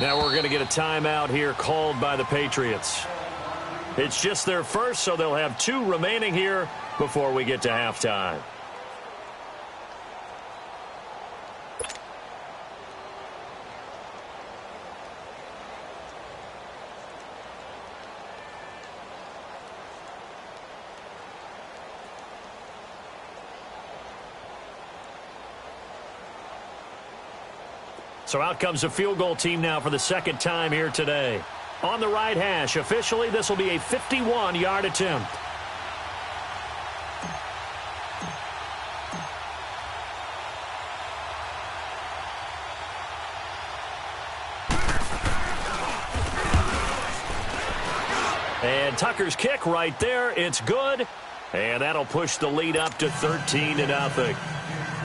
Now we're going to get a timeout here called by the Patriots. It's just their first, so they'll have 2 remaining here before we get to halftime. So out comes a field goal team now for the second time here today. On the right hash, officially, this will be a 51-yard attempt. And Tucker's kick right there. It's good. And that'll push the lead up to 13-0.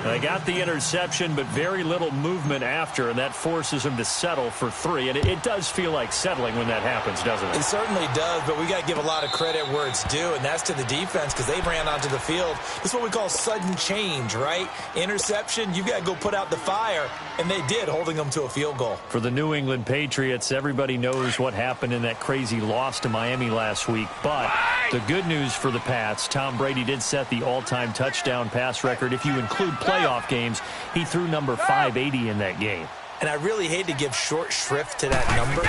They got the interception, but very little movement after, and that forces them to settle for 3. And it does feel like settling when that happens, doesn't it? It certainly does, but we got to give a lot of credit where it's due, and that's to the defense because they ran onto the field. This is what we call sudden change, right? Interception, you've got to go put out the fire, and they did, holding them to a field goal. For the New England Patriots, everybody knows what happened in that crazy loss to Miami last week, but the good news for the Pats, Tom Brady did set the all-time touchdown pass record. If you include playoff games, he threw number 580 in that game. And I really hate to give short shrift to that number.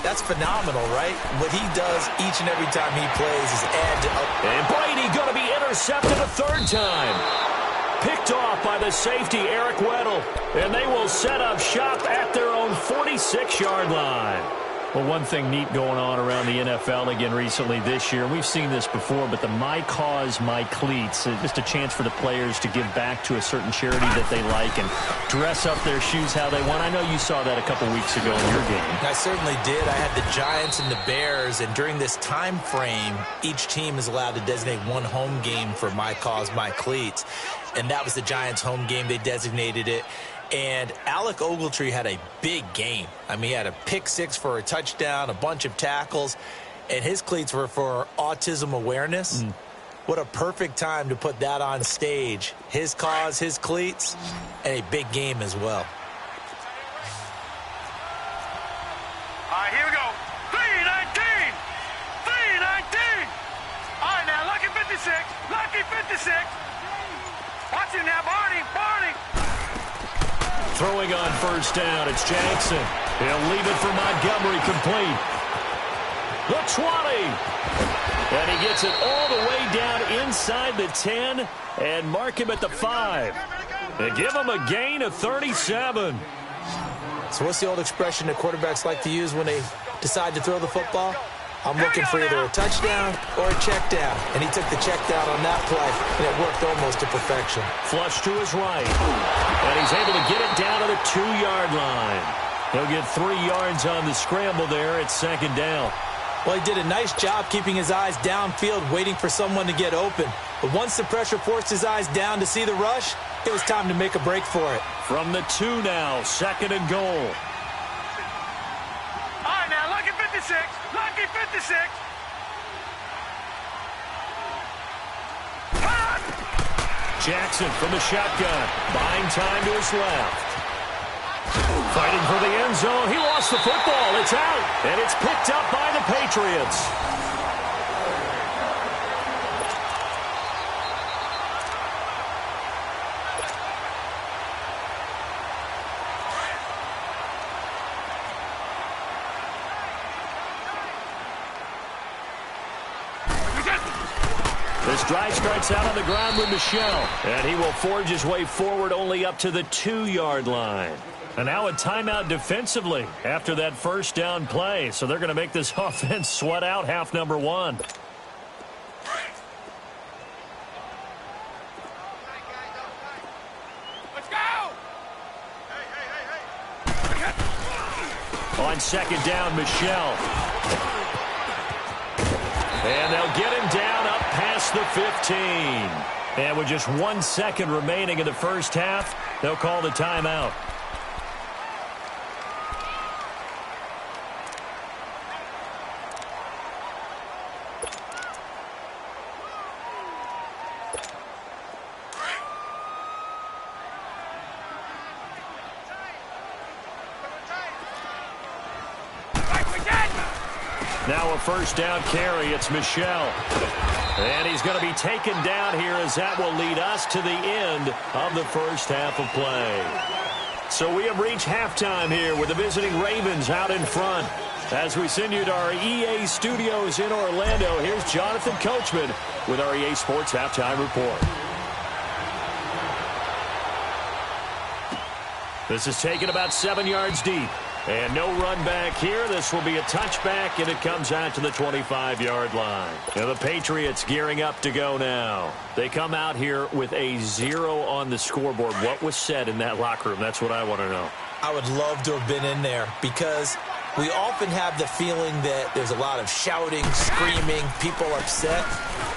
That's phenomenal, right? What he does each and every time he plays is add to up. And Brady going to be intercepted a 3rd time. Picked off by the safety, Eric Weddle. And they will set up shop at their own 46-yard line. Well, one thing neat going on around the NFL again recently this year, and we've seen this before, but the My Cause, My Cleats, just a chance for the players to give back to a certain charity that they like and dress up their shoes how they want. I know you saw that a couple weeks ago in your game. I certainly did. I had the Giants and the Bears, and during this time frame, each team is allowed to designate one home game for My Cause, My Cleats, and that was the Giants' home game. They designated it. And Alec Ogletree had a big game. I mean, he had a pick 6 for a touchdown, a bunch of tackles, and his cleats were for autism awareness. What a perfect time to put that on stage. His cause, his cleats, and a big game as well. All right, here we go. 319! 319! All right, now, lucky 56. Lucky 56. Watch it now, Barney. Throwing on 1st down, it's Jackson. He'll leave it for Montgomery, complete. The 20. And he gets it all the way down inside the 10 and mark him at the 5. They give him a gain of 37. So what's the old expression that quarterbacks like to use when they decide to throw the football? I'm looking for either a touchdown or a check down. And he took the check down on that play, and it worked almost to perfection. Flush to his right. And he's able to get it down to the 2-yard line. He'll get 3 yards on the scramble there at 2nd down. Well, he did a nice job keeping his eyes downfield, waiting for someone to get open. But once the pressure forced his eyes down to see the rush, it was time to make a break for it. From the 2 now, 2nd and goal. All right, now, lucky 56. Lucky 56. Jackson from the shotgun. Buying time to his left. Fighting for the end zone. He lost the football. It's out. And it's picked up by the Patriots. This drive starts out on the ground with Michel, and he will forge his way forward only up to the 2-yard line. And now a timeout defensively after that 1st down play, so they're going to make this offense sweat out half number 1. Let's go! On 2nd down, Michel. And they'll get him down up past the 15. And with just 1 second remaining in the 1st half, they'll call the timeout. Now a first down carry. It's Michel. And he's going to be taken down here as that will lead us to the end of the first half of play. So we have reached halftime here with the visiting Ravens out in front. As we send you to our EA studios in Orlando, here's Jonathan Coachman with our EA Sports Halftime Report. This is taken about 7 yards deep. And no run back here. This will be a touchback, and it comes out to the 25-yard line. Now the Patriots gearing up to go now. They come out here with a 0 on the scoreboard. What was said in that locker room? That's what I want to know. I would love to have been in there because we often have the feeling that there's a lot of shouting, screaming, people upset.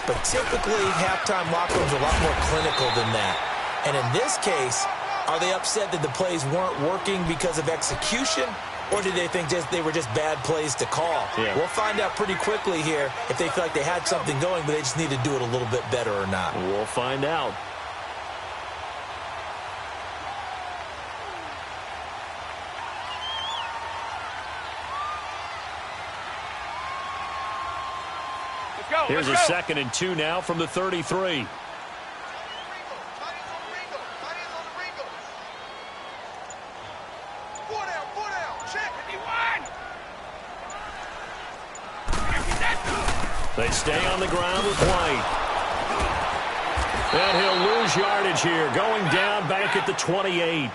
But typically, halftime locker rooms are a lot more clinical than that. And in this case, are they upset that the plays weren't working because of execution, or did they think they were just bad plays to call? Yeah. We'll find out pretty quickly here if they feel like they had something going, but they just need to do it a little bit better or not. We'll find out. Here's a 2nd and 2 now from the 33. They stay on the ground with White. And he'll lose yardage here, going down back at the 28.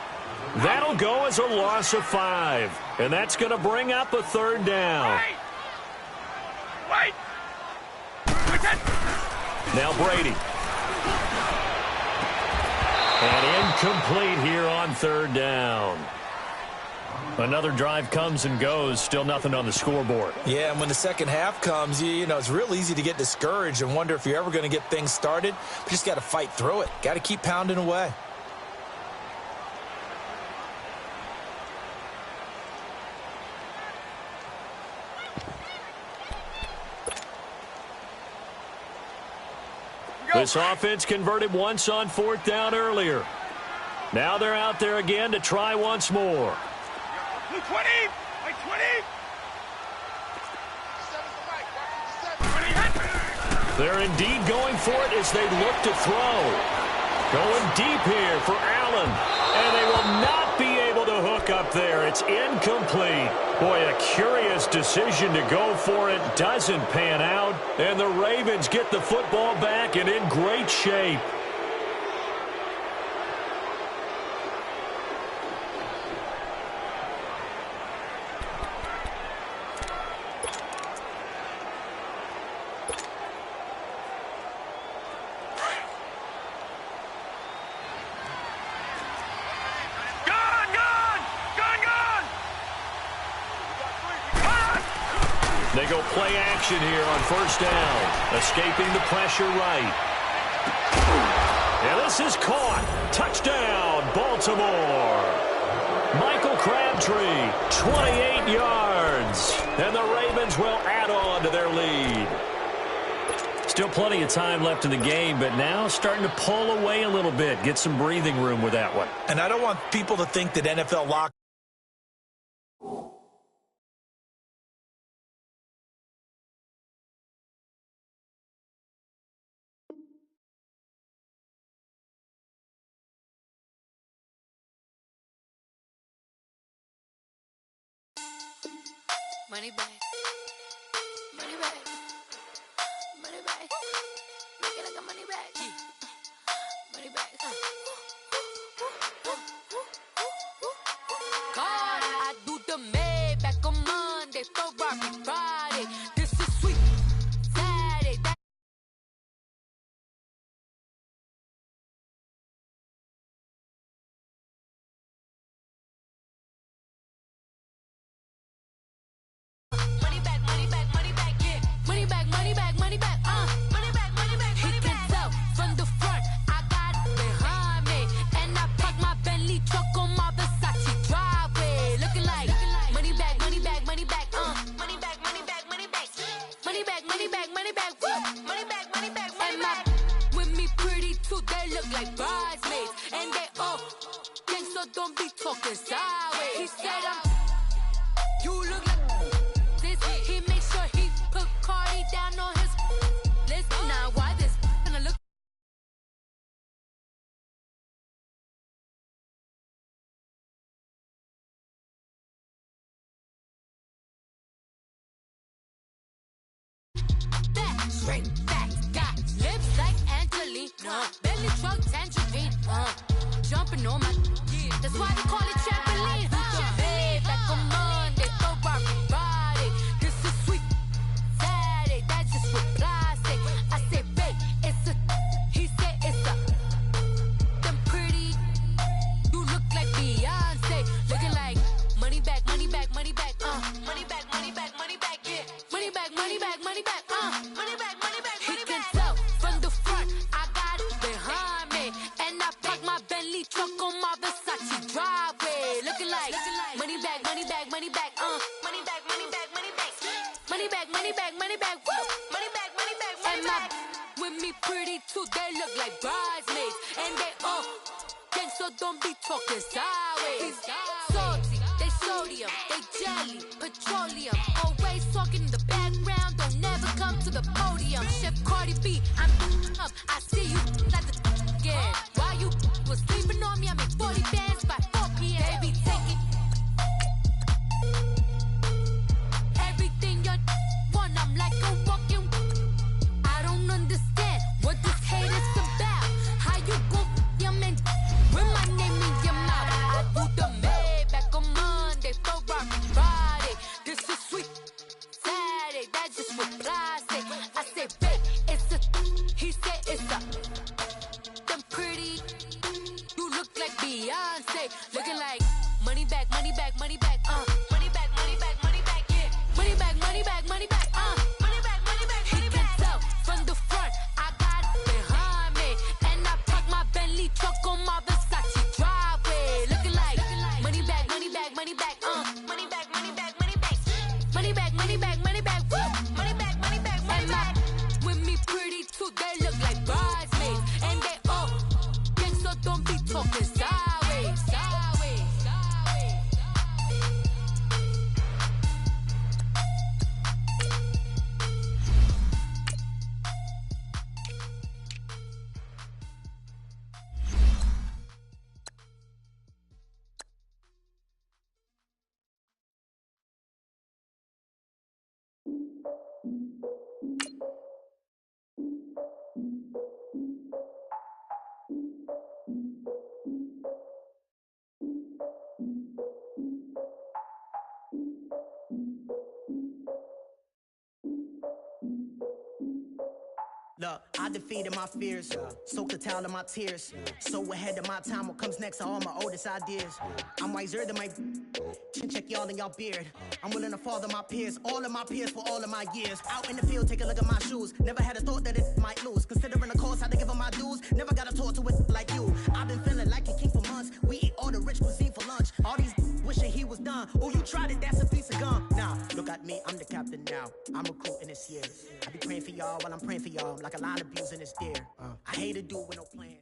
That'll go as a loss of 5. And that's going to bring up a 3rd down. Wait. Now Brady. And incomplete here on 3rd down. Another drive comes and goes, still nothing on the scoreboard. Yeah, and when the second half comes, you know, it's real easy to get discouraged and wonder if you're ever going to get things started. But you just got to fight through it. Got to keep pounding away. This offense converted once on 4th down earlier. Now they're out there again to try once more. 20! Like 20! They're indeed going for it as they look to throw. Going deep here for Allen. And they will not be able to hook up there. It's incomplete. Boy, a curious decision to go for it. Doesn't pan out. And the Ravens get the football back and in great shape. They go play action here on 1st down. Escaping the pressure right. And this is caught. Touchdown, Baltimore. Michael Crabtree, 28 yards. And the Ravens will add on to their lead. Still plenty of time left in the game, but now starting to pull away a little bit. Get some breathing room with that one. And I don't want people to think that NFL lock. Money back. Money back. Money back. Make it like a money back. Money back. God, I do the Maybach on Monday, Ferrari Friday. This is sweet Saturday. Like bridesmaids, and they all think so. Don't be talking sideways. He said, "You look like this." He makes sure he Bring back, got lips like Angelina. Belly truck tangerine, jumping on my, that's why they call it trampoline. Babe, like a Monday, Ferrari body. This is sweet Saturday, that's just with plastic. I say, babe, it's a, he said it's a, them pretty, you look like Beyonce. Looking like money back, money back, money back, money back, money back, money back, yeah. Money back, money back, money back, money back, money back, money back. He can tell from the front, I got it behind me. And I park my Bentley truck on my Versace driveway. Looking like money back, money back, money back, money back, money back, money back. Money back, money back, money back, woo. Money back, money back, money back. With me pretty too, they look like bridesmaids. And they all gang, so don't be talking sideways. Salty, they sodium, they jelly, petroleum. Always talking in the background, don't never come to the podium. Chef Cardi B, I'm up, I see you like the again. Why you was sleeping on me, I make 40 bands by 4 p.m. They be taking everything you want, I'm like a walking. I don't understand what this hate is about. How you go your man with my name in your mouth? I do the Maybach on Monday, Ferrari Friday. This is sweet Saturday, that's just with plastic. I say, babe, it's a, he said it's a, them pretty, you look like Beyonce. Looking like money back, money back, money back, money back, money back, money back, yeah. Money back, money back, money back, money back, money back, money back. He can tell from the front, I got it behind me. And I park my Bentley truck on my Versace driveway. Looking like money back, money back, money back, money back, money back, money back. Money back, money back, money back, woo. Money back, money back, money back. With me pretty too, they look like bridesmaids. And they all gang, so don't be talking sideways, sideways, sideways. Look, I defeated my fears, soaked a towel in my tears. So ahead of my time, what comes next are all my oldest ideas. I'm wiser than my chin check y'all in y'all beard. I'm willing to father my peers, all of my peers for all of my years. Out in the field, take a look at my shoes. Never had a thought that it might lose. Considering the cost, had to give them my dues. Never got to talk to it like you. I've been feeling like a king for months. We eat all the rich cuisine for lunch. All these wishing he was done. Oh, you tried it, that's a piece of gum. Nah, look at me, I'm the captain now. I'm recruiting this year. I be praying for y'all while I'm praying for y'all. Like a line of views in this deer. I hate to do it with no plans.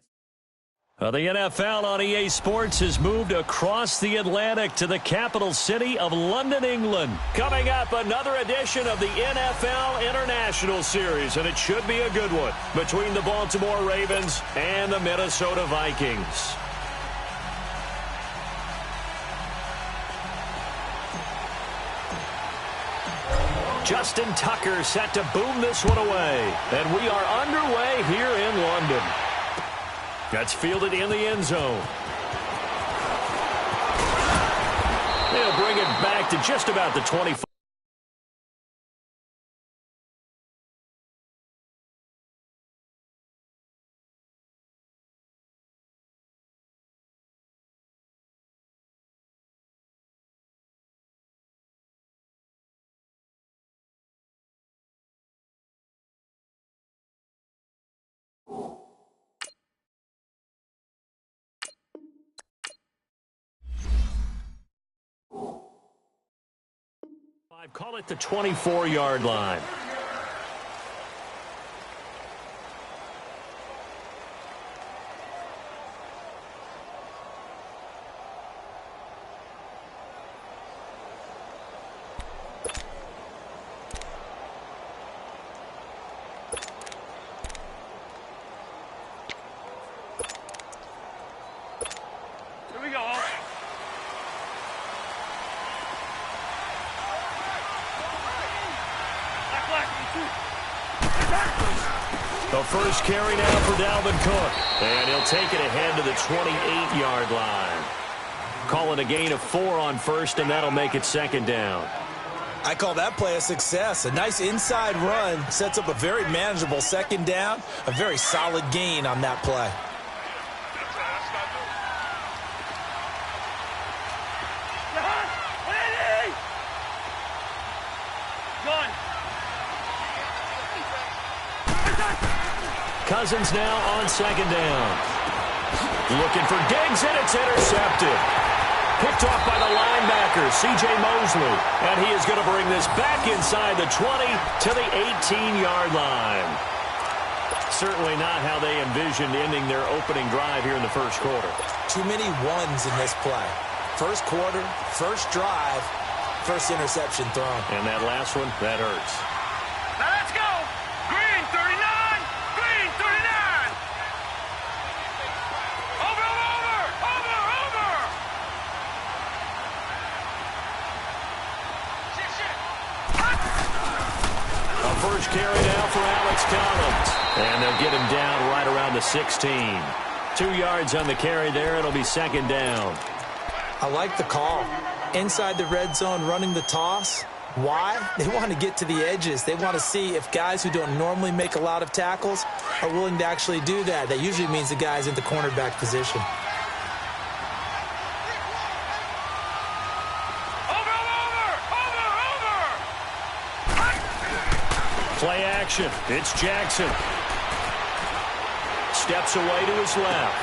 The NFL on EA Sports has moved across the Atlantic to the capital city of London, England. Coming up, another edition of the NFL International Series, and it should be a good one between the Baltimore Ravens and the Minnesota Vikings. Justin Tucker set to boom this one away. And we are underway here in London. That's fielded in the end zone. They'll bring it back to just about the 25. Call it the 24-yard line. Here we go. A first carry now for Dalvin Cook. And he'll take it ahead to the 28-yard line. Calling a gain of 4 on first, and that'll make it second down. I call that play a success. A nice inside run sets up a very manageable second down. A very solid gain on that play. Cousins now on second down. Looking for Diggs, and it's intercepted. Picked off by the linebacker, C.J. Mosley. And he is going to bring this back inside the 20 to the 18-yard line. Certainly not how they envisioned ending their opening drive here in the first quarter. Too many ones in this play. First quarter, first drive, first interception thrown. And that last one, that hurts. Now let's go. Green 39. Green 39. Over. A first carry now for Alex Collins. And they'll get him down right around the 16. 2 yards on the carry there. It'll be second down. I like the call. Inside the red zone running the toss. Why? They want to get to the edges. They want to see if guys who don't normally make a lot of tackles are willing to actually do that. That usually means the guy's in the cornerback position. Play action. It's Jackson. Steps away to his left.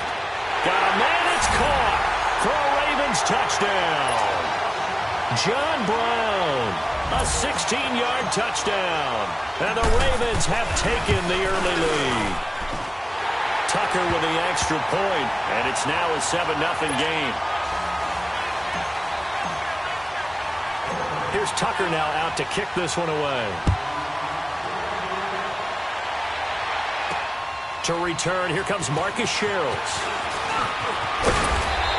Got a man. It's caught for a Ravens touchdown. John Brown, a 16-yard touchdown. And the Ravens have taken the early lead. Tucker with the extra point, and it's now a 7-0 game. Here's Tucker now out to kick this one away. To return, here comes Marcus Sherrills.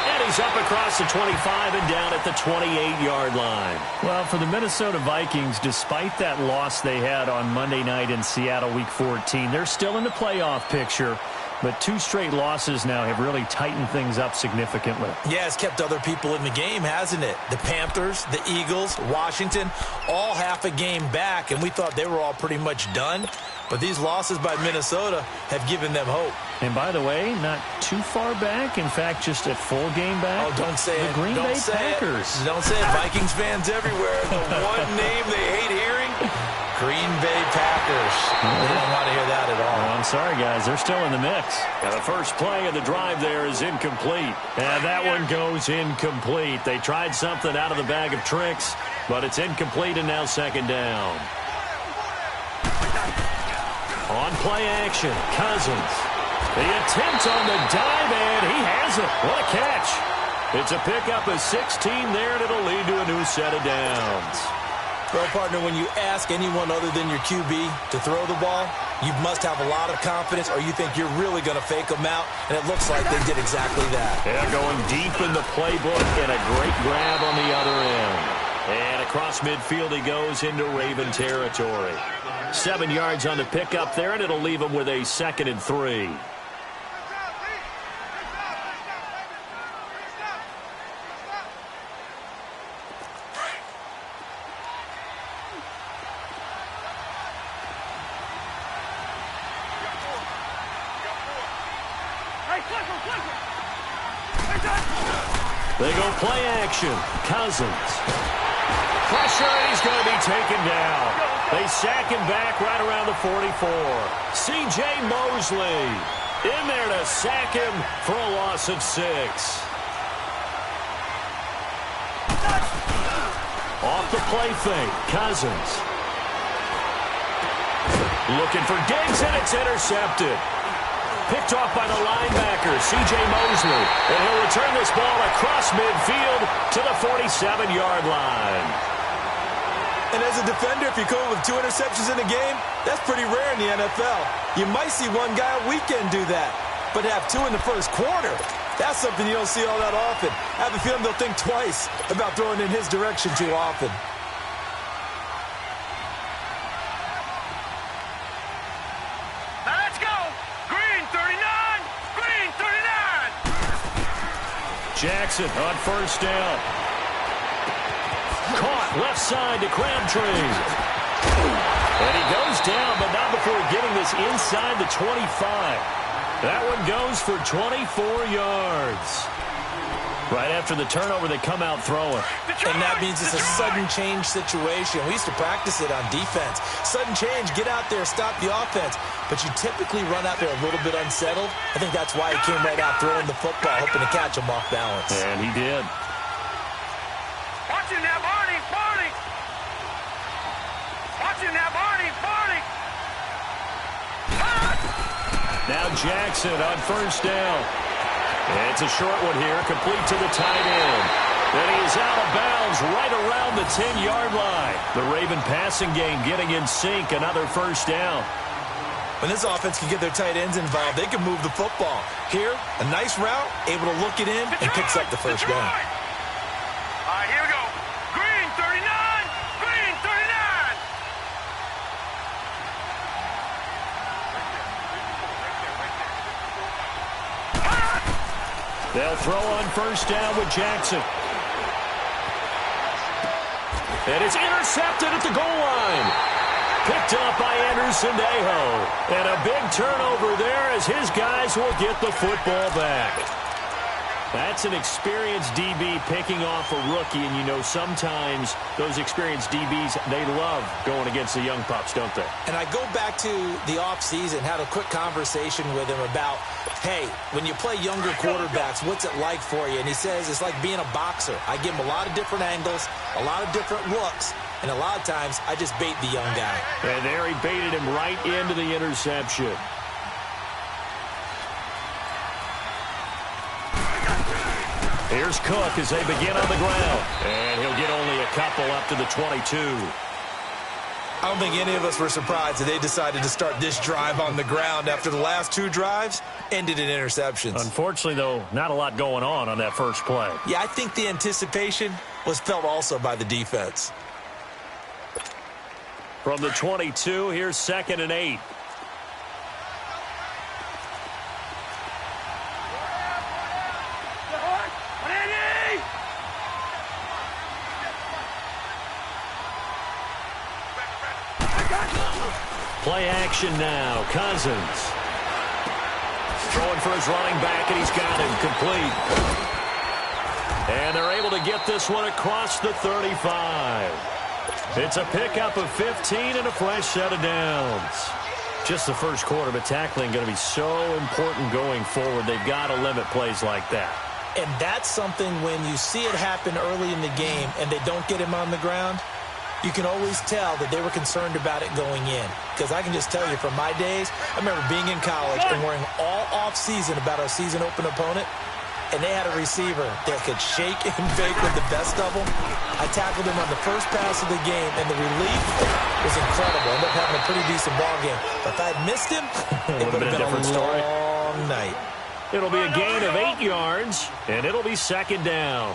And he's up across the 25 and down at the 28-yard line. Well, for the Minnesota Vikings, despite that loss they had on Monday night in Seattle Week 14, they're still in the playoff picture. But 2 straight losses now have really tightened things up significantly. Yeah, it's kept other people in the game, hasn't it? The Panthers, the Eagles, Washington, all half a game back, and we thought they were all pretty much done. But these losses by Minnesota have given them hope. And by the way, not too far back. In fact, just a full game back. Oh, don't say it. The Green Bay Packers. Don't say it. Vikings fans everywhere. The one name they hate hearing, Green Bay Packers. They don't want to hear that at all. Oh, I'm sorry, guys. They're still in the mix. And the first play of the drive there is incomplete. And that one goes incomplete. They tried something out of the bag of tricks, but it's incomplete and now second down. On play action, Cousins. The attempt on the dive, and he has it. What a catch. It's a pickup of 16 there, and it'll lead to a new set of downs. Well, partner, when you ask anyone other than your QB to throw the ball, you must have a lot of confidence, or you think you're really going to fake them out, and it looks like they did exactly that. Yeah, going deep in the playbook, and a great grab on the other end. And across midfield he goes into Raven territory. 7 yards on the pickup there, and it'll leave him with a 2nd and 3. They go play action. Cousins. Pressure, and he's going to be taken down. They sack him back right around the 44. C.J. Mosley in there to sack him for a loss of 6. Off the play fake, Cousins. Looking for Diggs, and it's intercepted. Picked off by the linebacker, C.J. Mosley. And he'll return this ball across midfield to the 47-yard line. And as a defender, if you come with 2 interceptions in a game, that's pretty rare in the NFL. You might see one guy a weekend do that, but have 2 in the first quarter, that's something you don't see all that often. I have a feeling they'll think twice about throwing in his direction too often. Now let's go. Jackson on first down. Caught left side to Crabtree. And he goes down, but not before getting this inside the 25. That one goes for 24 yards. Right after the turnover, they come out throwing. And that means it's a sudden change situation. We used to practice it on defense. Sudden change, get out there, stop the offense. But you typically run out there a little bit unsettled. I think that's why he came right out throwing the football, hoping to catch him off balance. And he did. Watch him now, Barney, Barney. Watch him now, Barney, Barney. Now Jackson on first down. It's a short one here, complete to the tight end. And he is out of bounds right around the 10-yard line. The Raven passing game getting in sync, another first down. When this offense can get their tight ends involved, they can move the football. Here, a nice route, able to look it in, and picks up the first down. All right, here we go. Green 39, Green 39. They'll throw on first down with Jackson. And it's intercepted at the goal line. Picked up by Anderson-Dejo. And a big turnover there as his guys will get the football back. That's an experienced DB picking off a rookie, and you know sometimes those experienced DBs, they love going against the young pups, don't they? And I go back to the offseason, had a quick conversation with him about, hey, when you play younger quarterbacks, what's it like for you? And he says it's like being a boxer. I give him a lot of different angles, a lot of different looks, and a lot of times I just bait the young guy. And there he baited him right into the interception. Here's Cook as they begin on the ground. And he'll get only a couple up to the 22. I don't think any of us were surprised that they decided to start this drive on the ground after the last two drives ended in interceptions. Unfortunately, though, not a lot going on that first play. Yeah, I think the anticipation was felt also by the defense. From the 22, here's 2nd and 8. Play action now. Cousins. Throwing for his running back, and he's got him complete. And they're able to get this one across the 35. It's a pickup of 15 and a fresh set of downs. Just the first quarter, but tackling going to be so important going forward. They've got to limit plays like that. And that's something when you see it happen early in the game and they don't get him on the ground, you can always tell that they were concerned about it going in. Because I can just tell you from my days, I remember being in college and worrying all off-season about our season open opponent, and they had a receiver that could shake and bake with the best of them. I tackled him on the first pass of the game, and the relief was incredible. Ended up having a pretty decent ball game. But if I had missed him, it would have been a different story. Long night. It'll be a gain of 8 yards, and it'll be 2nd down.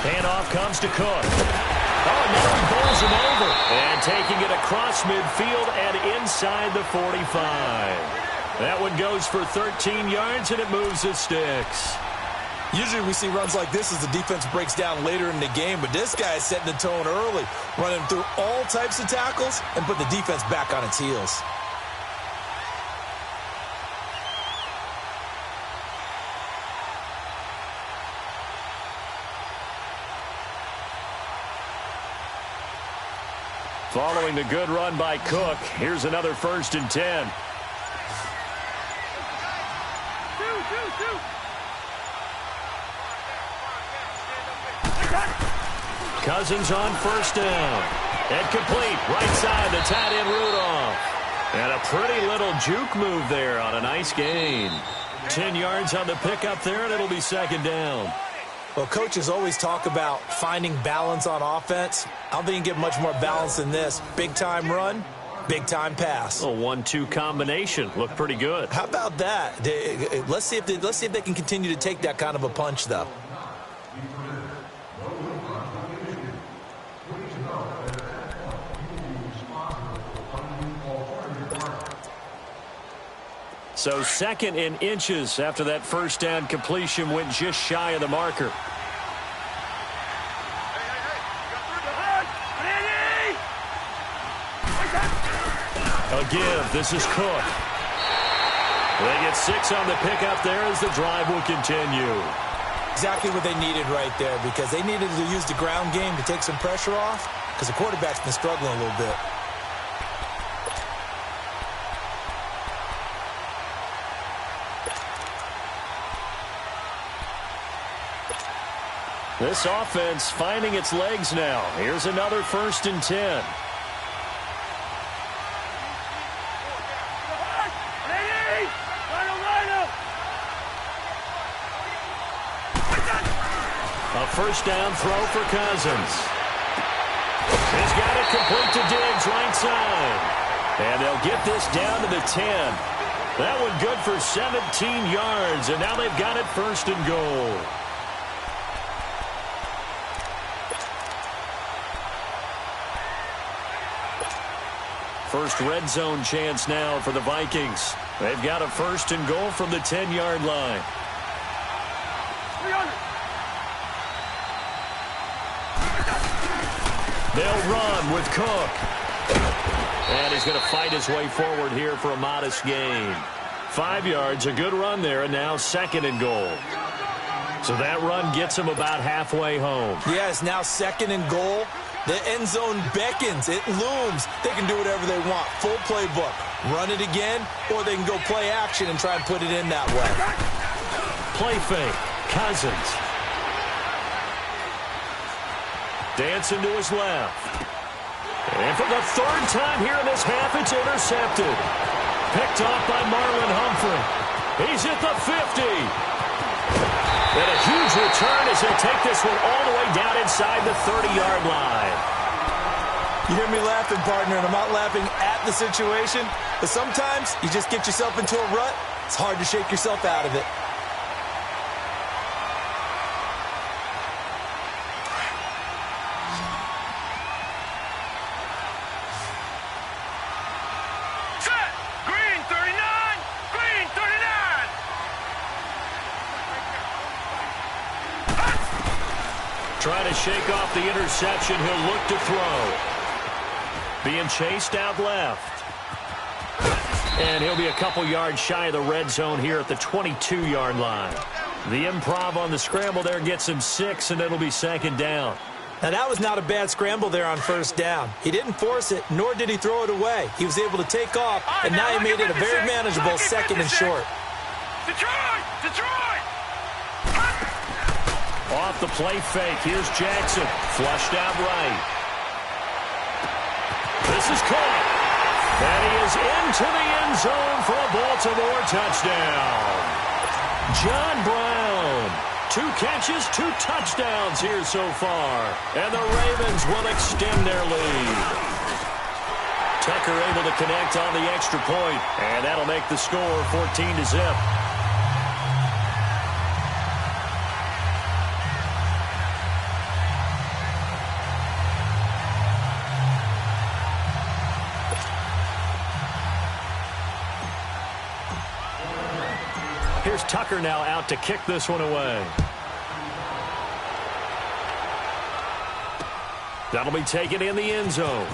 Handoff comes to Cook. Oh, now he bowls him over. And taking it across midfield and inside the 45. That one goes for 13 yards, and it moves the sticks. Usually we see runs like this as the defense breaks down later in the game, but this guy is setting the tone early, running through all types of tackles and put the defense back on its heels. Following the good run by Cook, here's another 1st and 10. Cousins on first down. And complete, right side to tight end Rudolph. And a pretty little juke move there on a nice gain. 10 yards on the pickup there, and it'll be 2nd down. Well, coaches always talk about finding balance on offense. I don't think you can get much more balance than this. Big-time run, big-time pass. A 1-2 combination. Looked pretty good. How about that? Let's see if they can continue to take that kind of a punch, though. So 2nd and inches after that first down completion went just shy of the marker. A give. This is Cook. They get 6 on the pickup there as the drive will continue. Exactly what they needed right there, because they needed to use the ground game to take some pressure off, because the quarterback's been struggling a little bit. This offense finding its legs now. Here's another 1st and 10. A first down throw for Cousins. He's got it complete to Diggs, right side. And they'll get this down to the 10. That one good for 17 yards, and now they've got it 1st and goal. First red zone chance now for the Vikings. They've got a 1st and goal from the 10-yard line. They'll run with Cook. And he's going to fight his way forward here for a modest gain. 5 yards, a good run there, and now 2nd and goal. So that run gets him about halfway home. Yeah, it's now 2nd and goal. The end zone beckons. It looms. They can do whatever they want. Full playbook. Run it again, or they can go play action and try and put it in that way. Play fake. Cousins. Dancing to his left. And for the 3rd time here in this half, it's intercepted. Picked off by Marlon Humphrey. He's at the 50. And a huge return as they take this one all the way down inside the 30-yard line. You hear me laughing, partner, and I'm not laughing at the situation, but sometimes you just get yourself into a rut. It's hard to shake yourself out of it. Trying to shake off the interception. He'll look to throw. Being chased out left. And he'll be a couple yards shy of the red zone here at the 22-yard line. The improv on the scramble there gets him 6, and it'll be 2nd down. Now, that was not a bad scramble there on 1st down. He didn't force it, nor did he throw it away. He was able to take off, and now he made it a very manageable 2nd and short. Detroit! Detroit! Off the play fake. Here's Jackson. Flushed out right. This is caught. And he is into the end zone for a Baltimore touchdown. John Brown. 2 catches, 2 touchdowns here so far. And the Ravens will extend their lead. Tucker able to connect on the extra point. And that'll make the score 14-0. Here's Tucker now out to kick this one away. That'll be taken in the end zone.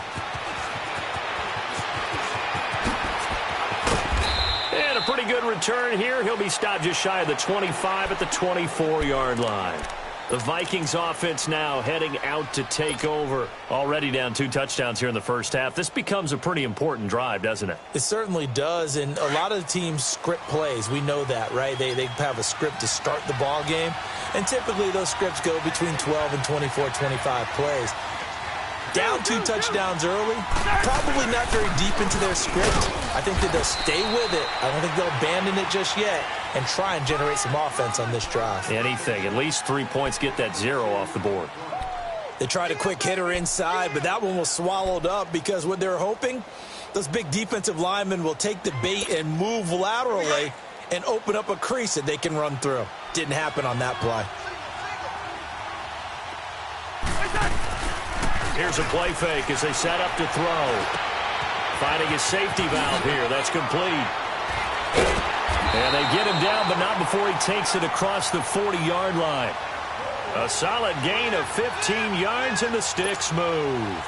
And a pretty good return here. He'll be stopped just shy of the 25 at the 24-yard line. The Vikings offense now heading out to take over. Already down 2 touchdowns here in the first half. This becomes a pretty important drive, doesn't it? It certainly does, and a lot of the teams script plays. We know that, right? They have a script to start the ball game, and typically those scripts go between 12 and 24, 25 plays. Down 2 touchdowns early, probably not very deep into their script. I think that they'll stay with it. I don't think they'll abandon it just yet and try and generate some offense on this drive. Anything. At least 3 points, get that 0 off the board. They tried a quick hitter inside, but that one was swallowed up because what they're hoping, those big defensive linemen will take the bait and move laterally and open up a crease that they can run through. Didn't happen on that play. Here's a play fake as they set up to throw. Finding his safety valve here. That's complete. And they get him down, but not before he takes it across the 40-yard line. A solid gain of 15 yards, and the sticks move.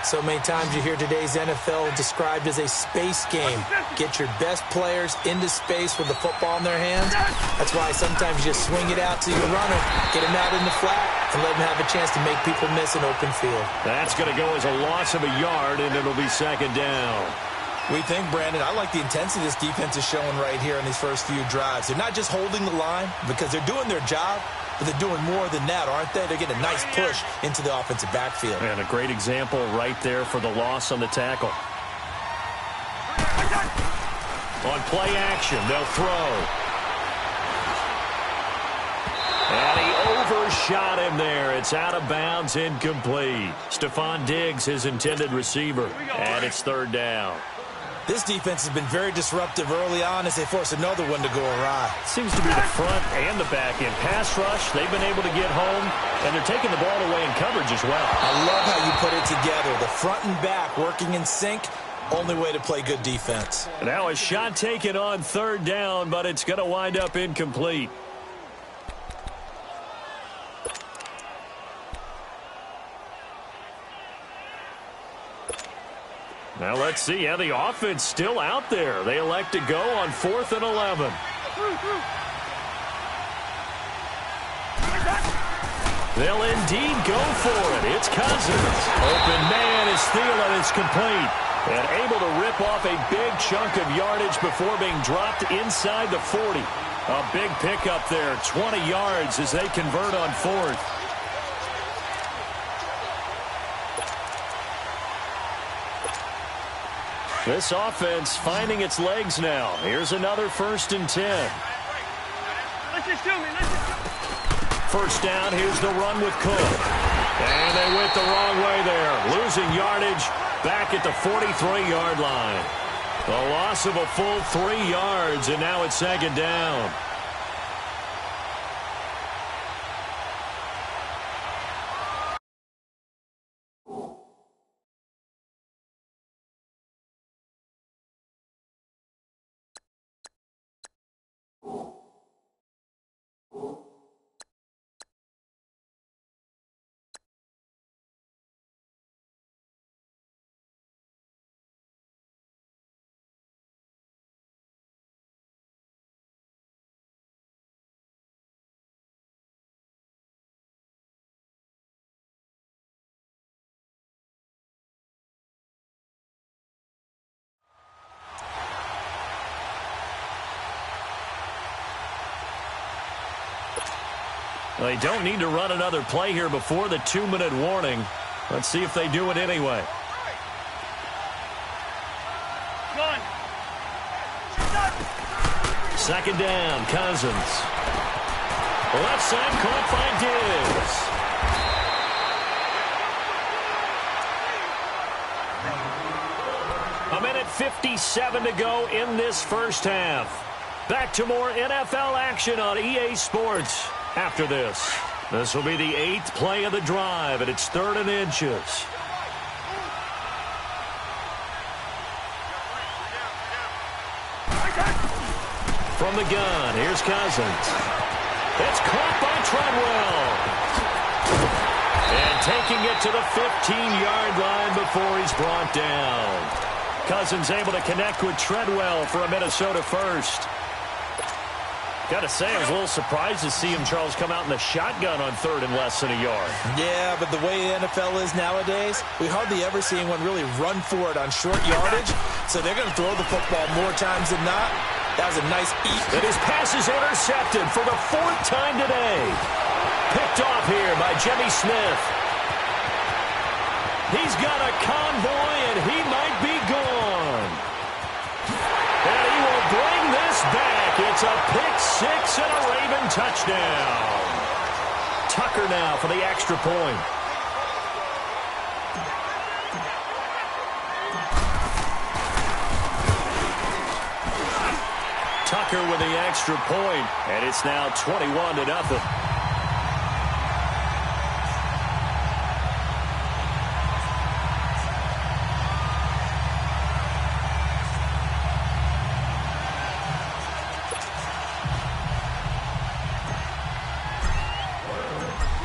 So many times you hear today's NFL described as a space game. Get your best players into space with the football in their hands. That's why sometimes you just swing it out to your runner, get him out in the flat, and let him have a chance to make people miss an open field. That's going to go as a loss of a yard, and it'll be second down. We think, Brandon, I like the intensity this defense is showing right here in these first few drives. They're not just holding the line because they're doing their job, but they're doing more than that, aren't they? They're getting a nice push into the offensive backfield. And a great example right there for the loss on the tackle. On play action, they'll throw. And he overshot him there. It's out of bounds, incomplete. Stephon Diggs, his intended receiver. And it's third down. This defense has been very disruptive early on as they force another one to go awry. Seems to be the front and the back end. Pass rush, they've been able to get home, and they're taking the ball away in coverage as well. I love how you put it together. The front and back working in sync, only way to play good defense. Now a shot taken on third down, but it's going to wind up incomplete. Now let's see how the offense still out there. They elect to go on 4th and 11. They'll indeed go for it. It's Cousins. Open man is Thielen. It's complete. And able to rip off a big chunk of yardage before being dropped inside the 40. A big pickup there. 20 yards as they convert on 4th. This offense finding its legs now. Here's another 1st and 10. First down, here's the run with Cook. And they went the wrong way there. Losing yardage back at the 43-yard line. The loss of a full 3 yards, and now it's second down. They don't need to run another play here before the 2-minute warning. Let's see if they do it anyway. Second down, Cousins. Left side caught by Diggs. A minute 57 to go in this first half. Back to more NFL action on EA Sports. After this, this will be the 8th play of the drive, and it's 3rd and inches. From the gun, here's Cousins. It's caught by Treadwell. And taking it to the 15-yard line before he's brought down. Cousins able to connect with Treadwell for a Minnesota first. Got to say, I was a little surprised to see him, Charles, come out in the shotgun on 3rd and less than a yard. Yeah, but the way the NFL is nowadays, we hardly ever see anyone really run for it on short yardage. So they're going to throw the football more times than not. That was a nice eat. And his pass is intercepted for the 4th time today. Picked off here by Jimmy Smith. He's got a convoy, and he might be gone. And he will bring this back. It's a pick six and a Raven touchdown. Tucker now for the extra point. Tucker with the extra point, and it's now 21-0.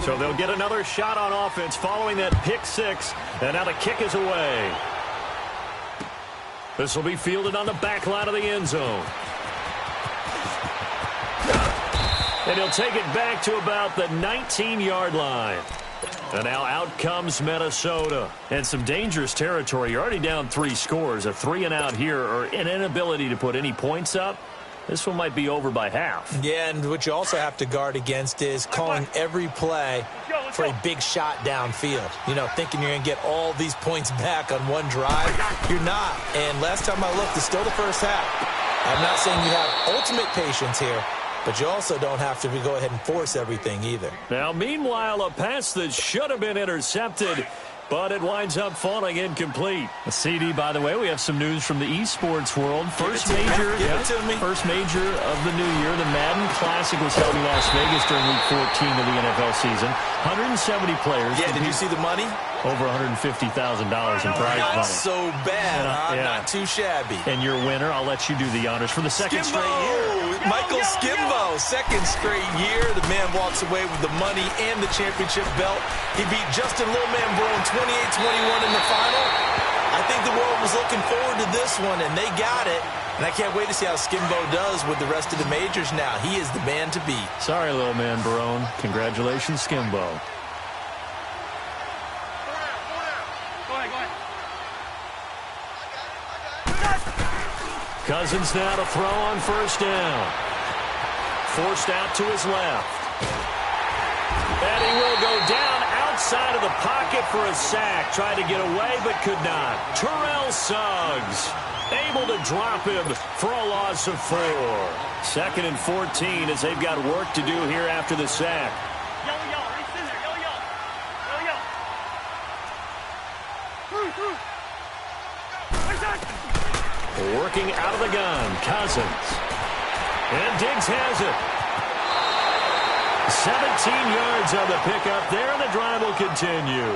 So they'll get another shot on offense following that pick six. And now the kick is away. This will be fielded on the back line of the end zone. And he'll take it back to about the 19-yard line. And now out comes Minnesota. And some dangerous territory. You're already down 3 scores. A 3-and-out here, or an inability to put any points up. This one might be over by half. Yeah, and what you also have to guard against is calling every play for a big shot downfield. You know, thinking you're going to get all these points back on one drive. You're not. And last time I looked, it's still the first half. I'm not saying you have ultimate patience here, but you also don't have to go ahead and force everything either. Now, meanwhile, a pass that should have been intercepted, but it winds up falling incomplete. A CD, by the way, we have some news from the esports world. First major of the new year, the Madden Classic was held in Las Vegas during Week 14 of the NFL season. 170 players. Yeah, did you see the money? Over $150,000 in prize money. Not so bad, huh? Yeah. Not too shabby. And your winner, I'll let you do the honors for the second straight year. Michael Skimbo, second straight year. The man walks away with the money and the championship belt. He beat Justin Little Man Brown 28-21 in the final. I think the world was looking forward to this one, and they got it. And I can't wait to see how Skimbo does with the rest of the majors now. He is the man to beat. Sorry, Little Man Barone. Congratulations, Skimbo. Cousins now to throw on first down. Forced out to his left. And he will go down outside of the pocket for a sack. Tried to get away but could not. Terrell Suggs able to drop him for a loss of 4. 2nd and 14 as they've got work to do here after the sack. Working out of the gun, Cousins. And Diggs has it. 17 yards on the pickup there, and the drive will continue.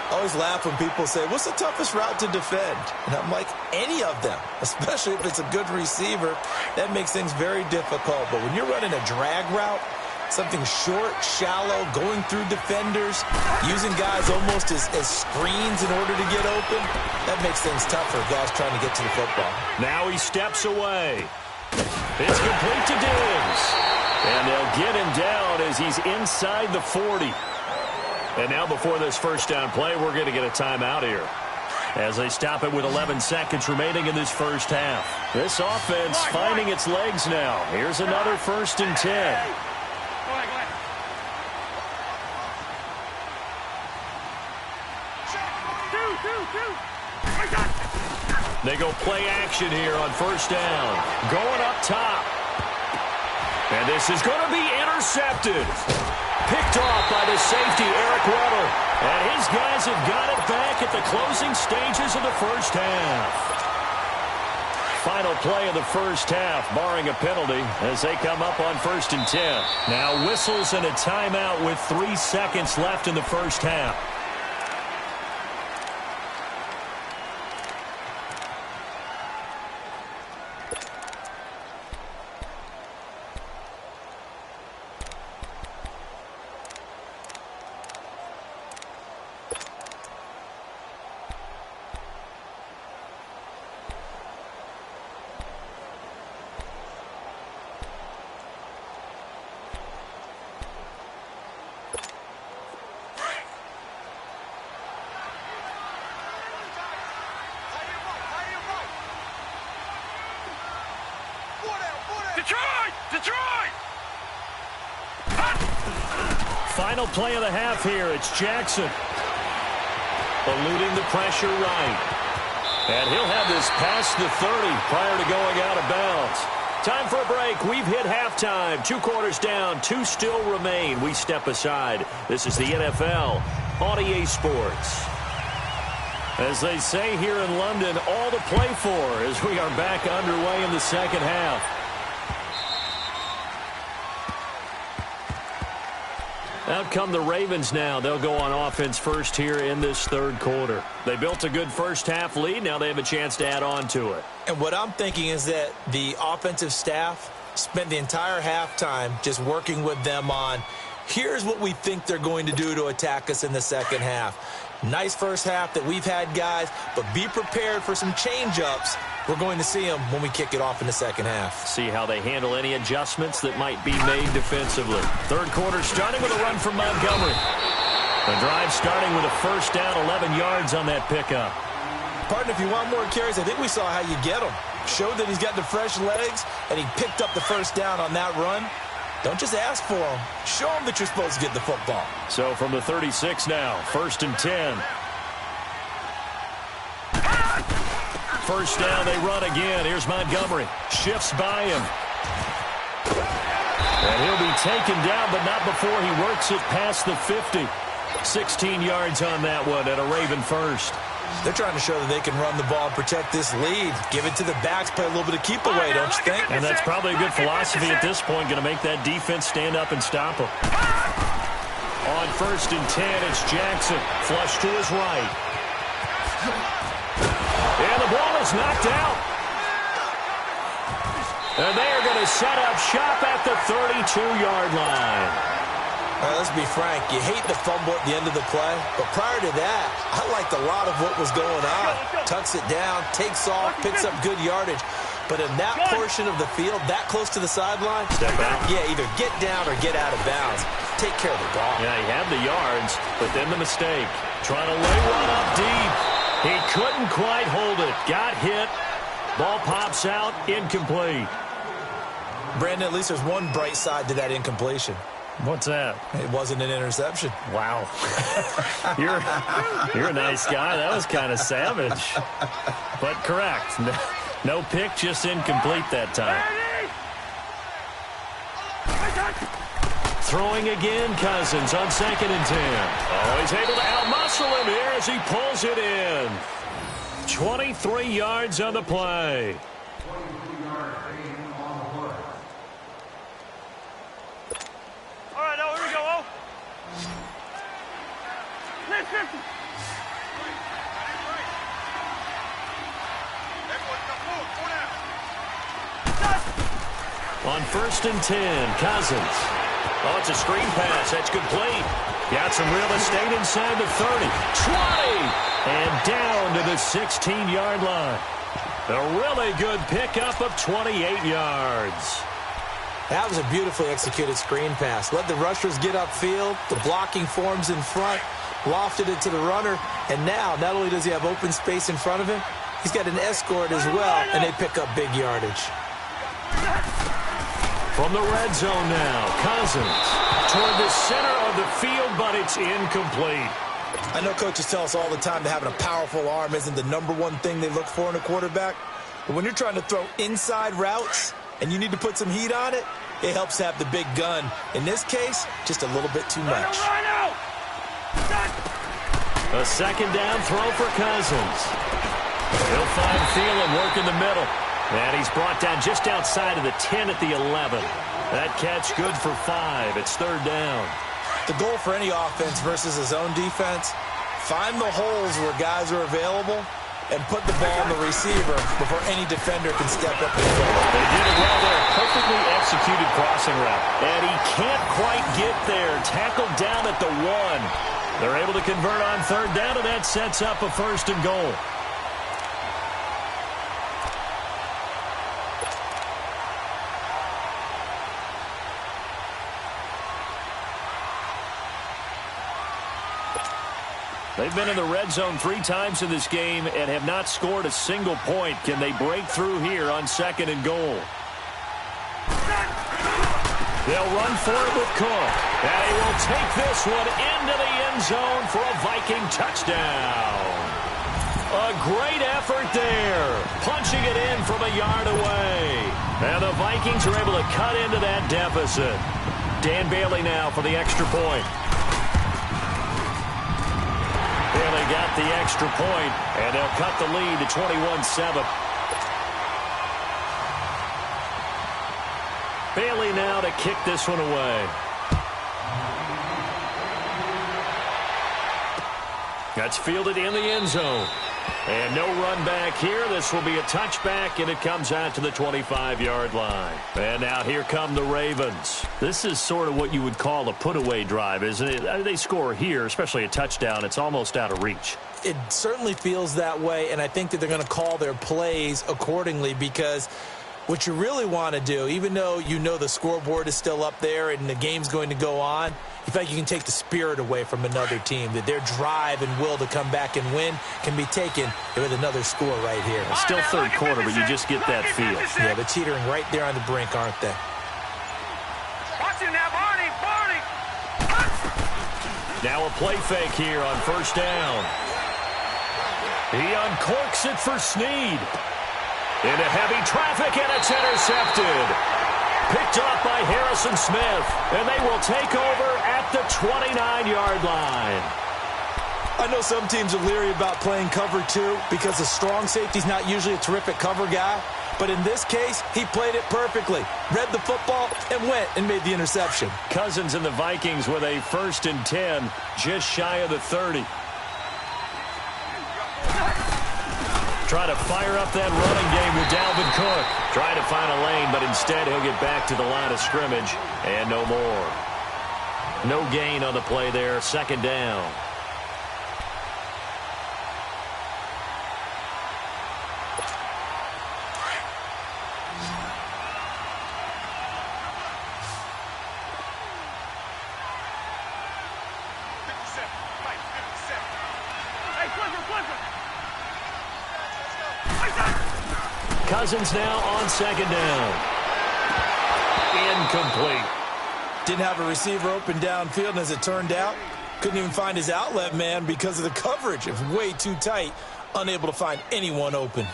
I always laugh when people say, what's the toughest route to defend? And I'm like, any of them, especially if it's a good receiver. That makes things very difficult. But when you're running a drag route, something short, shallow, going through defenders, using guys almost as screens in order to get open, that makes things tough for guys trying to get to the football. Now he steps away. It's complete to Diggs. And they'll get him down as he's inside the 40. And now before this first down play, we're going to get a timeout here, as they stop it with 11 seconds remaining in this first half. This offense finding its legs now. Here's another 1st and 10. They go play action here on first down. Going up top. And this is going to be intercepted. Picked off by the safety, Eric Weddle. And his guys have got it back at the closing stages of the first half. Final play of the first half, barring a penalty, as they come up on 1st and 10. Now whistles and a timeout with 3 seconds left in the first half. Detroit! Final play of the half here. It's Jackson. Eluding the pressure right. And he'll have this past the 30 prior to going out of bounds. Time for a break. We've hit halftime. 2 quarters down. 2 still remain. We step aside. This is the NFL on EA Sports. As they say here in London, all to play for as we are back underway in the second half. Out come the Ravens now. They'll go on offense first here in this third quarter. They built a good first half lead. Now they have a chance to add on to it. And what I'm thinking is that the offensive staff spent the entire halftime just working with them on Here's what we think they're going to do to attack us in the second half. Nice first half that we've had, guys, but be prepared for some change-ups. We're going to see them when we kick it off in the second half. See how they handle any adjustments that might be made defensively. Third quarter starting with a run from Montgomery. The drive starting with a first down, 11 yards on that pickup. Partner, if you want more carries, I think we saw how you get them. Showed that he's got the fresh legs, and he picked up the first down on that run. Don't just ask for them. Show them that you're supposed to get the football. So from the 36 now, 1st and 10. First down, they run again. Here's Montgomery. Shifts by him. And he'll be taken down, but not before he works it past the 50. 16 yards on that one at a Raven first. They're trying to show that they can run the ball and protect this lead. Give it to the backs, play a little bit of keep away, don't you think? And that's probably a good philosophy at this point, going to make that defense stand up and stop them. On 1st and 10, it's Jackson. Flush to his right. And the ball is knocked out. And they are going to set up shop at the 32-yard line. Let's be frank, you hate the fumble at the end of the play, but prior to that, I liked a lot of what was going on. Tucks it down, takes off, picks up good yardage. But in that portion of the field, that close to the sideline, step out. Yeah, either get down or get out of bounds. Take care of the ball. Yeah, he had the yards, but then the mistake. Trying to lay one up deep. He couldn't quite hold it. Got hit. Ball pops out, incomplete. Brandon, at least there's one bright side to that incompletion. What's that? It wasn't an interception. Wow. You're a nice guy. That was kind of savage. But correct. No pick, just incomplete that time. Throwing again, Cousins on 2nd and 10. Oh, he's able to outmuscle him here as he pulls it in. 23 yards on the play. On 1st and 10, Cousins. Oh, it's a screen pass. That's complete. Got some real estate inside the 30. 20! And down to the 16-yard line. A really good pickup of 28 yards. That was a beautifully executed screen pass. Let the rushers get upfield. The blocking forms in front. Lofted it to the runner. And now, not only does he have open space in front of him, he's got an escort as well, and they pick up big yardage. From the red zone now, Cousins toward the center of the field, but it's incomplete. I know coaches tell us all the time that having a powerful arm isn't the #1 thing they look for in a quarterback. But when you're trying to throw inside routes and you need to put some heat on it, it helps have the big gun. In this case, just a little bit too much. A 2nd down throw for Cousins. He'll find Thielen work in the middle. And he's brought down just outside of the 10 at the 11. That catch good for 5. It's 3rd down. The goal for any offense versus a zone defense, find the holes where guys are available and put the ball on the receiver before any defender can step up and throw it. They did it well there. Perfectly executed crossing route. And he can't quite get there. Tackled down at the 1. They're able to convert on 3rd down, and that sets up a 1st and goal. They've been in the red zone 3 times in this game and have not scored a single point. Can they break through here on 2nd and goal? They'll run for it with Cook. And he will take this one into the end zone for a Viking touchdown. A great effort there. Punching it in from a yard away. And the Vikings are able to cut into that deficit. Dan Bailey now for the extra point. Bailey got the extra point, and they'll cut the lead to 21-7. Bailey now to kick this one away. That's fielded in the end zone. And no run back here. This will be a touchback, and it comes out to the 25-yard line. And now here come the Ravens. This is sort of what you would call a put-away drive, isn't it? They score here, especially a touchdown. It's almost out of reach. It certainly feels that way, and I think that they're going to call their plays accordingly, because what you really want to do, even though you know the scoreboard is still up there and the game's going to go on, in fact, you can take the spirit away from another team, that their drive and will to come back and win can be taken with another score right here. It's still third quarter, but you just get that feel. Yeah, they're teetering right there on the brink, aren't they? Watch him now, Barney. Now a play fake here on first down. He uncorks it for Snead. Into heavy traffic, and it's intercepted. Picked off by Harrison Smith, and they will take over at the 29-yard line. I know some teams are leery about playing cover 2 because the strong safety's not usually a terrific cover guy. But in this case, he played it perfectly. Read the football and went and made the interception. Cousins and the Vikings with a 1st and 10, just shy of the 30. Try to fire up that running game with Dalvin Cook. Trying to find a lane, but instead he'll get back to the line of scrimmage, and no more. No gain on the play there, 2nd down. Cousins now on 2nd down. Incomplete. Didn't have a receiver open downfield, and as it turned out, couldn't even find his outlet man because of the coverage. It was way too tight, unable to find anyone open.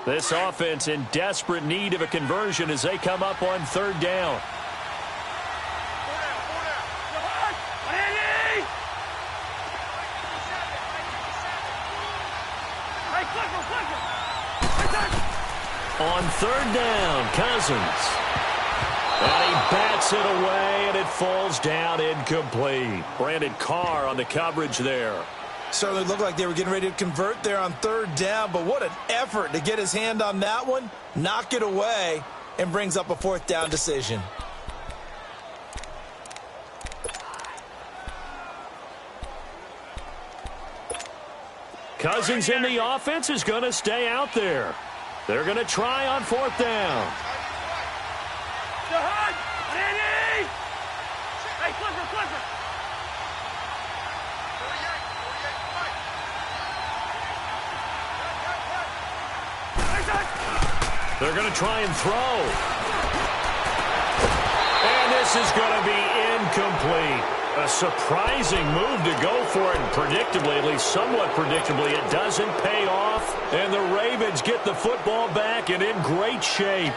This offense in desperate need of a conversion as they come up on 3rd down. On 3rd down, Cousins. And he bats it away, and it falls down incomplete. Brandon Carr on the coverage there. Certainly looked like they were getting ready to convert there on 3rd down, but what an effort to get his hand on that one, knock it away, and brings up a 4th down decision. Cousins in the offense is going to stay out there. They're going to try on 4th down. They're going to try and throw. And this is going to be incomplete. A surprising move to go for it, and predictably, at least somewhat predictably, it doesn't pay off. And the Ravens get the football back and in great shape.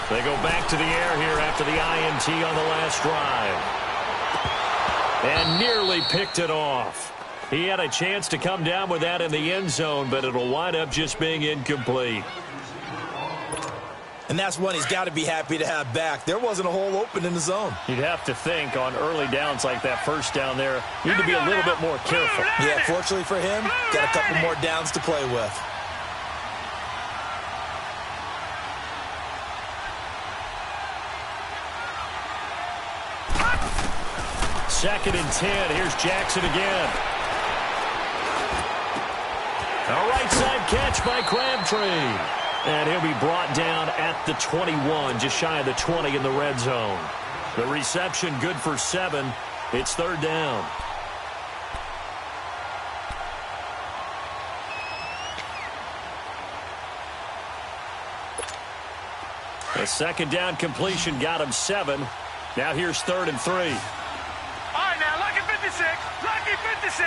They go back to the air here after the INT on the last drive. And nearly picked it off. He had a chance to come down with that in the end zone, but it'll wind up just being incomplete. And that's one he's got to be happy to have back. There wasn't a hole open in the zone. You'd have to think on early downs like that 1st down there, you need to be a little bit more careful. Yeah, fortunately for him, got a couple more downs to play with. 2nd and 10. Here's Jackson again. A right side catch by Crabtree. And he'll be brought down at the 21, just shy of the 20 in the red zone. The reception good for 7. It's 3rd down. A second down completion got him 7. Now here's 3rd and 3. All right, now, lucky 56. Lucky 56.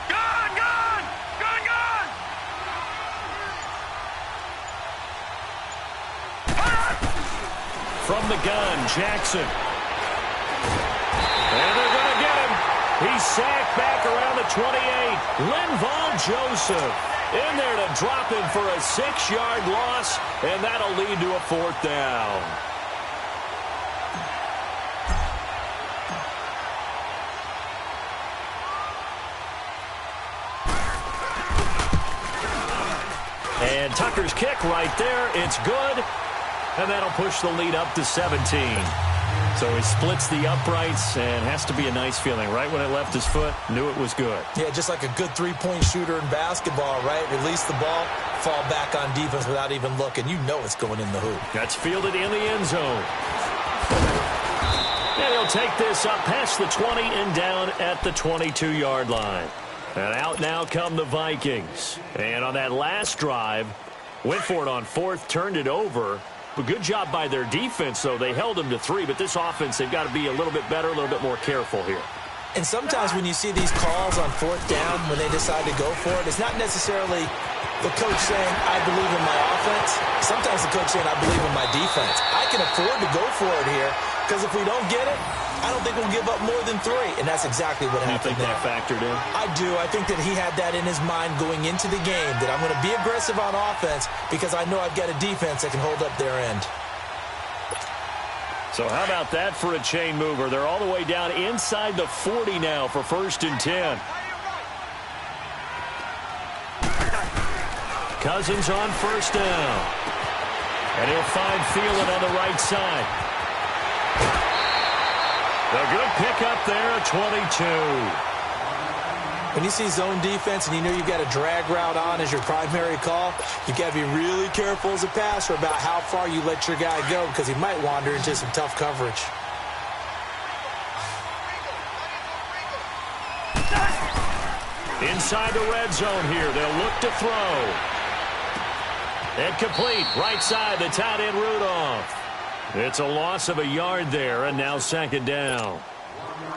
Gun, gun. Gun, gun. From the gun, Jackson. And they're going to get him. He's sacked back around the 28. Linval Joseph in there to drop him for a 6-yard loss, and that'll lead to a 4th down. And Tucker's kick right there. It's good. And that'll push the lead up to 17. So he splits the uprights and has to be a nice feeling. Right when it left his foot, knew it was good. Yeah, just like a good three-point shooter in basketball, right? Release the ball, fall back on defense without even looking. You know it's going in the hoop. That's fielded in the end zone. And he'll take this up past the 20 and down at the 22-yard line. And out now come the Vikings. And on that last drive, went for it on 4th, turned it over. But good job by their defense, though. They held them to 3, but this offense, they've got to be a little bit better, a little bit more careful here. And sometimes when you see these calls on 4th down, when they decide to go for it, it's not necessarily the coach saying, I believe in my offense. Sometimes the coach saying, I believe in my defense. I can afford to go for it here, because if we don't get it, I don't think we'll give up more than 3. And that's exactly what happened there. You think that factored in? I do. I think that he had that in his mind going into the game, that I'm going to be aggressive on offense because I know I've got a defense that can hold up their end. So how about that for a chain mover? They're all the way down inside the 40 now for 1st and 10. Cousins on 1st down. And he'll find Thielen on the right side. A good pickup there, 22. When you see zone defense and you know you've got a drag route on as your primary call, you've got to be really careful as a passer about how far you let your guy go because he might wander into some tough coverage. Inside the red zone here, they'll look to throw. And complete, right side, the tight end Rudolph. It's a loss of a yard there, and now 2nd down.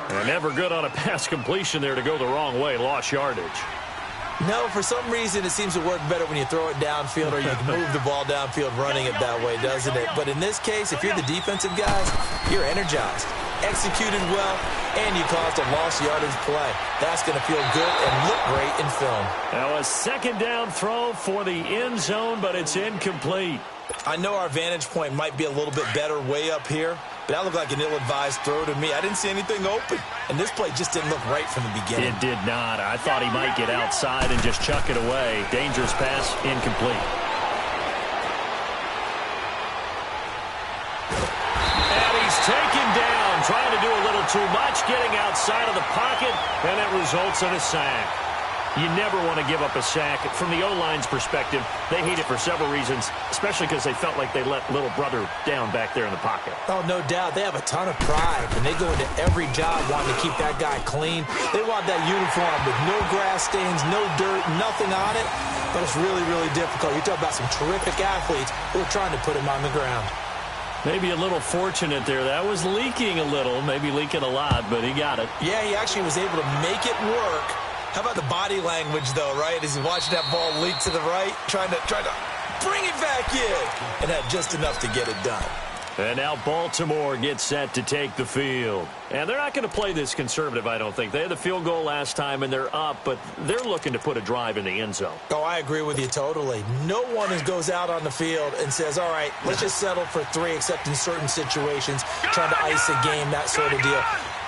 And never good on a pass completion there to go the wrong way. Lost yardage. No, for some reason it seems to work better when you throw it downfield or you can move the ball downfield running it that way, doesn't it? But in this case, if you're the defensive guys, you're energized, executed well, and you caused a lost yardage play. That's going to feel good and look great in film. Now a 2nd down throw for the end zone, but it's incomplete. I know our vantage point might be a little bit better way up here, but that looked like an ill-advised throw to me. I didn't see anything open, and this play just didn't look right from the beginning. It did not. I thought he might get outside and just chuck it away. Dangerous pass, incomplete. And he's taken down, trying to do a little too much, getting outside of the pocket, and it results in a sack. You never want to give up a sack. From the O-line's perspective, they hate it for several reasons, especially because they felt like they let little brother down back there in the pocket. Oh, no doubt. They have a ton of pride, and they go into every job wanting to keep that guy clean. They want that uniform with no grass stains, no dirt, nothing on it. But it's really, really difficult. You're talking about some terrific athletes who are trying to put him on the ground. Maybe a little fortunate there. That was leaking a little, maybe leaking a lot, but he got it. Yeah, he actually was able to make it work. How about the body language, though, right? As he's watching that ball leak to the right, trying to bring it back in, and had just enough to get it done. And now Baltimore gets set to take the field. And they're not going to play this conservative, I don't think. They had the field goal last time, and they're up, but they're looking to put a drive in the end zone. Oh, I agree with you totally. No one goes out on the field and says, all right, let's just settle for 3, except in certain situations, trying to ice a game, that sort of deal.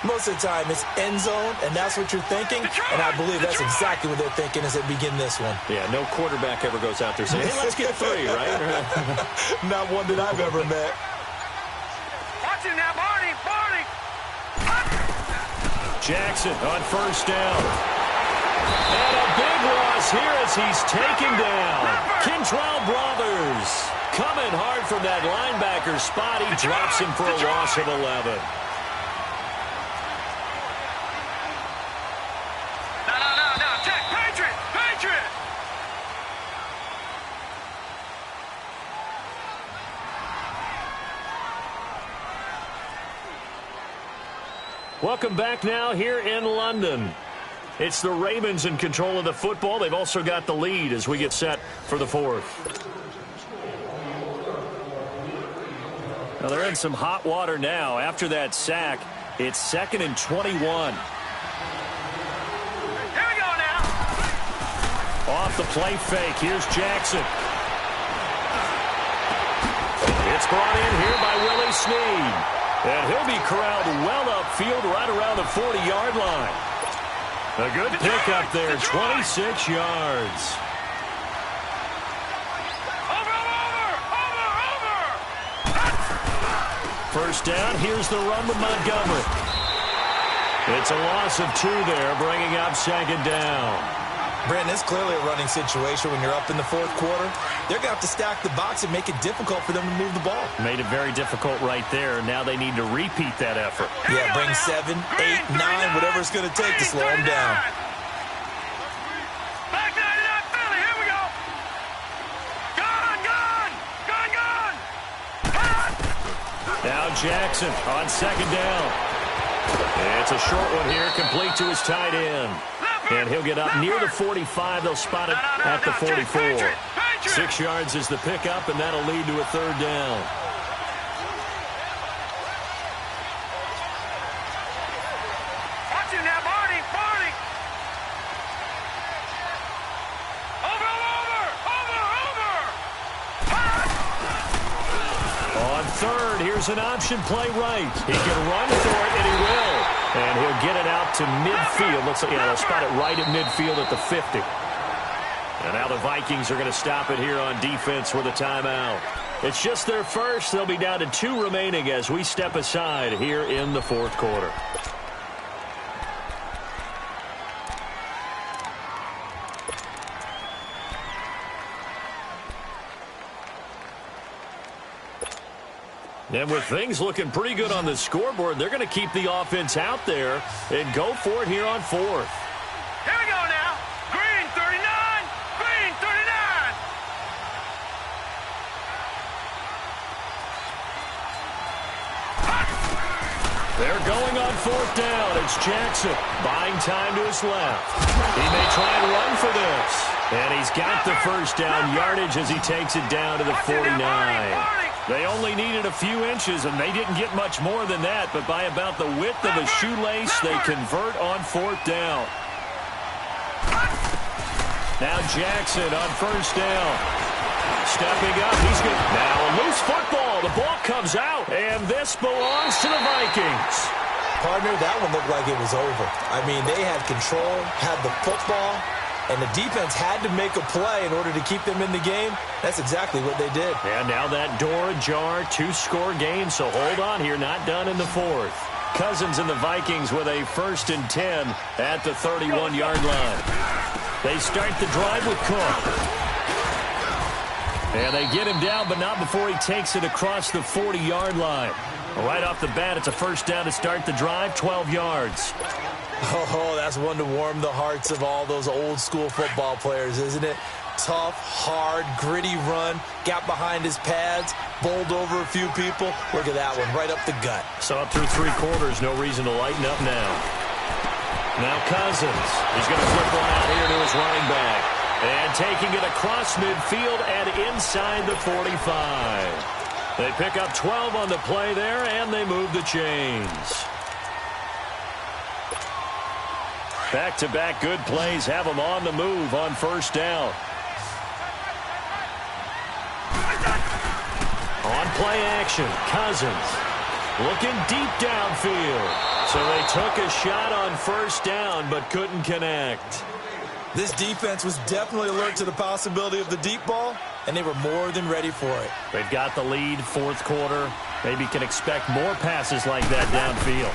Most of the time, it's end zone, and that's what you're thinking, and I believe that's exactly what they're thinking as they begin this one. Yeah, no quarterback ever goes out there saying, hey, let's get 3, right? Not one that I've ever met. Watch it now, Barney, Barney. Jackson on 1st down. And a big loss here as he's taken down. Kentrell Brothers coming hard from that linebacker spot. He drops him for a loss of 11. No, check, Patriot. Welcome back now here in London. It's the Ravens in control of the football. They've also got the lead as we get set for the fourth. Now they're in some hot water now. After that sack, it's 2nd and 21. Here we go now. Off the play fake. Here's Jackson. It's brought in here by Willie Snead. And he'll be corralled well upfield right around the 40-yard line. A good pickup there, 26 yards. First down, here's the run with Montgomery. It's a loss of 2 there, bringing up 2nd down. Brandon, it's clearly a running situation when you're up in the fourth quarter. They're going to have to stack the box and make it difficult for them to move the ball. Made it very difficult right there. Now they need to repeat that effort. Yeah, bring 7, 8, 9, whatever it's going to take to slow them down. Back 99 Philly, here we go. Gone. Now Jackson on 2nd down. It's a short one here, complete to his tight end. And he'll get up near the 45. They'll spot it at the 44. 6 yards is the pickup, and that'll lead to a 3rd down. Watch him now, Barney. Over. On 3rd, here's an option play right. He can run for it, and he will. And he'll get it out to midfield. Looks like they'll spot it right at midfield at the 50. And now the Vikings are going to stop it here on defense with a timeout. It's just their first. They'll be down to 2 remaining as we step aside here in the fourth quarter. And with things looking pretty good on the scoreboard, they're going to keep the offense out there and go for it here on 4th. Here we go now. Green 39. They're going on 4th down. It's Jackson buying time to his left. He may try and run for this. And he's got the first down yardage as he takes it down to the 49. They only needed a few inches, and they didn't get much more than that. But by about the width of a shoelace, they convert on 4th down. Now Jackson on 1st down. Stepping up, he's good. Now a loose football. The ball comes out, and this belongs to the Vikings. Partner, that one looked like it was over. I mean, they had control, had the football, and the defense had to make a play in order to keep them in the game. That's exactly what they did. And now that door ajar, 2-score game, so hold on here, not done in the 4th. Cousins and the Vikings with a 1st and 10 at the 31-yard line. They start the drive with Cook. And they get him down, but not before he takes it across the 40-yard line. Right off the bat, it's a 1st down to start the drive, 12 yards. Oh, that's one to warm the hearts of all those old-school football players, isn't it? Tough, hard, gritty run, got behind his pads, bowled over a few people. Look at that one, right up the gut. So up through 3 quarters, no reason to lighten up now. Now Cousins, he's going to flip one out here to his running back. And taking it across midfield and inside the 45. They pick up 12 on the play there, and they move the chains. Back-to-back good plays have them on the move on 1st down. On play action, Cousins looking deep downfield. So they took a shot on 1st down but couldn't connect. This defense was definitely alert to the possibility of the deep ball, and they were more than ready for it. They've got the lead, 4th quarter. Maybe can expect more passes like that downfield.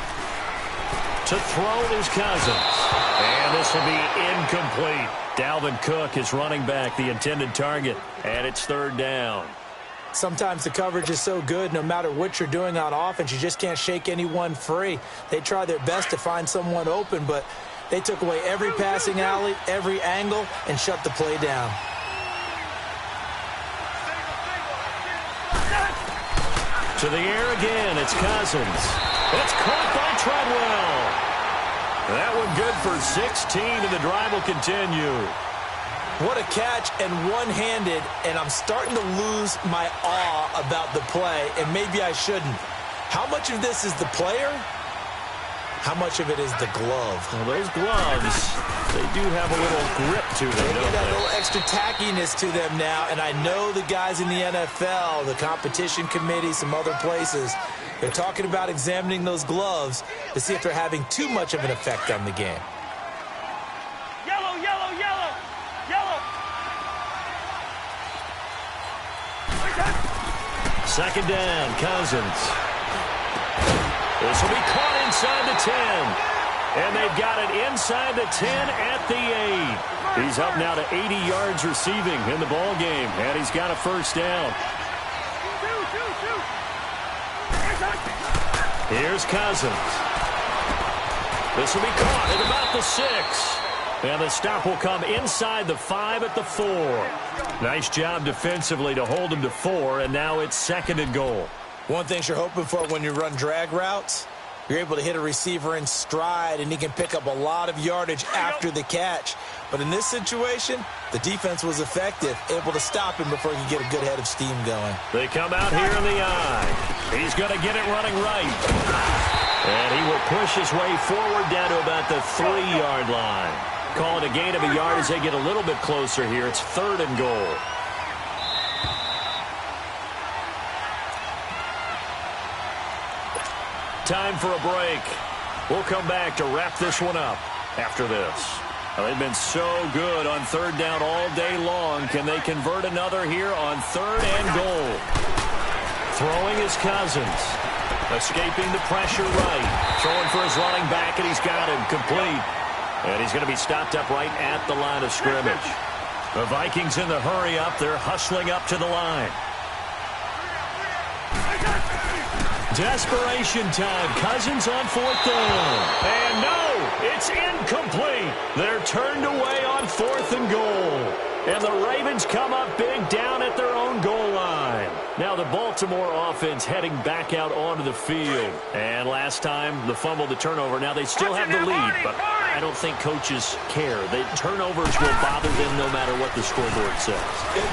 To throw is Cousins. And this will be incomplete. Dalvin Cook is running back, the intended target, and it's 3rd down. Sometimes the coverage is so good, no matter what you're doing on offense, you just can't shake anyone free. They try their best to find someone open, but they took away every passing alley, every angle, and shut the play down. To the air again. It's Cousins. It's caught by Treadwell. That one good for 16, and the drive will continue. What a catch, and one-handed, and I'm starting to lose my awe about the play, and maybe I shouldn't. How much of this is the player? How much of it is the glove? Well, those gloves, they do have a little grip to them, They don't get that they? little extra tackiness to them now, and I know the guys in the NFL, the competition committee, some other places, they're talking about examining those gloves to see if they're having too much of an effect on the game. Yellow, yellow, yellow, yellow. Second down, Cousins. This will be caught inside the 10. And they've got it inside the 10 at the 8. He's up now to 80 yards receiving in the ball game, and he's got a first down. Here's Cousins. This will be caught at about the 6. And the stop will come inside the 5 at the 4. Nice job defensively to hold him to 4, and now it's 2nd and goal. One thing you're hoping for when you run drag routes, you're able to hit a receiver in stride, and he can pick up a lot of yardage after the catch. But in this situation, the defense was effective, able to stop him before he could get a good head of steam going. They come out here in the eye. He's going to get it running right. And he will push his way forward down to about the 3-yard line. Call it a gain of a yard as they get a little bit closer here. It's 3rd and goal. Time for a break. We'll come back to wrap this one up after this. Well, they've been so good on 3rd down all day long. Can they convert another here on 3rd and goal? Throwing is Cousins. Escaping the pressure right. Throwing for his running back, and he's got him complete. And he's going to be stopped up right at the line of scrimmage. The Vikings in the hurry up. They're hustling up to the line. Desperation time. Cousins on 4th down. And no, it's incomplete. They're turned away on 4th and goal. And the Ravens come up big down at their own goal line. Now the Baltimore offense heading back out onto the field. And last time, the fumble, the turnover. Now they still have the lead, but I don't think coaches care. The turnovers will bother them no matter what the scoreboard says.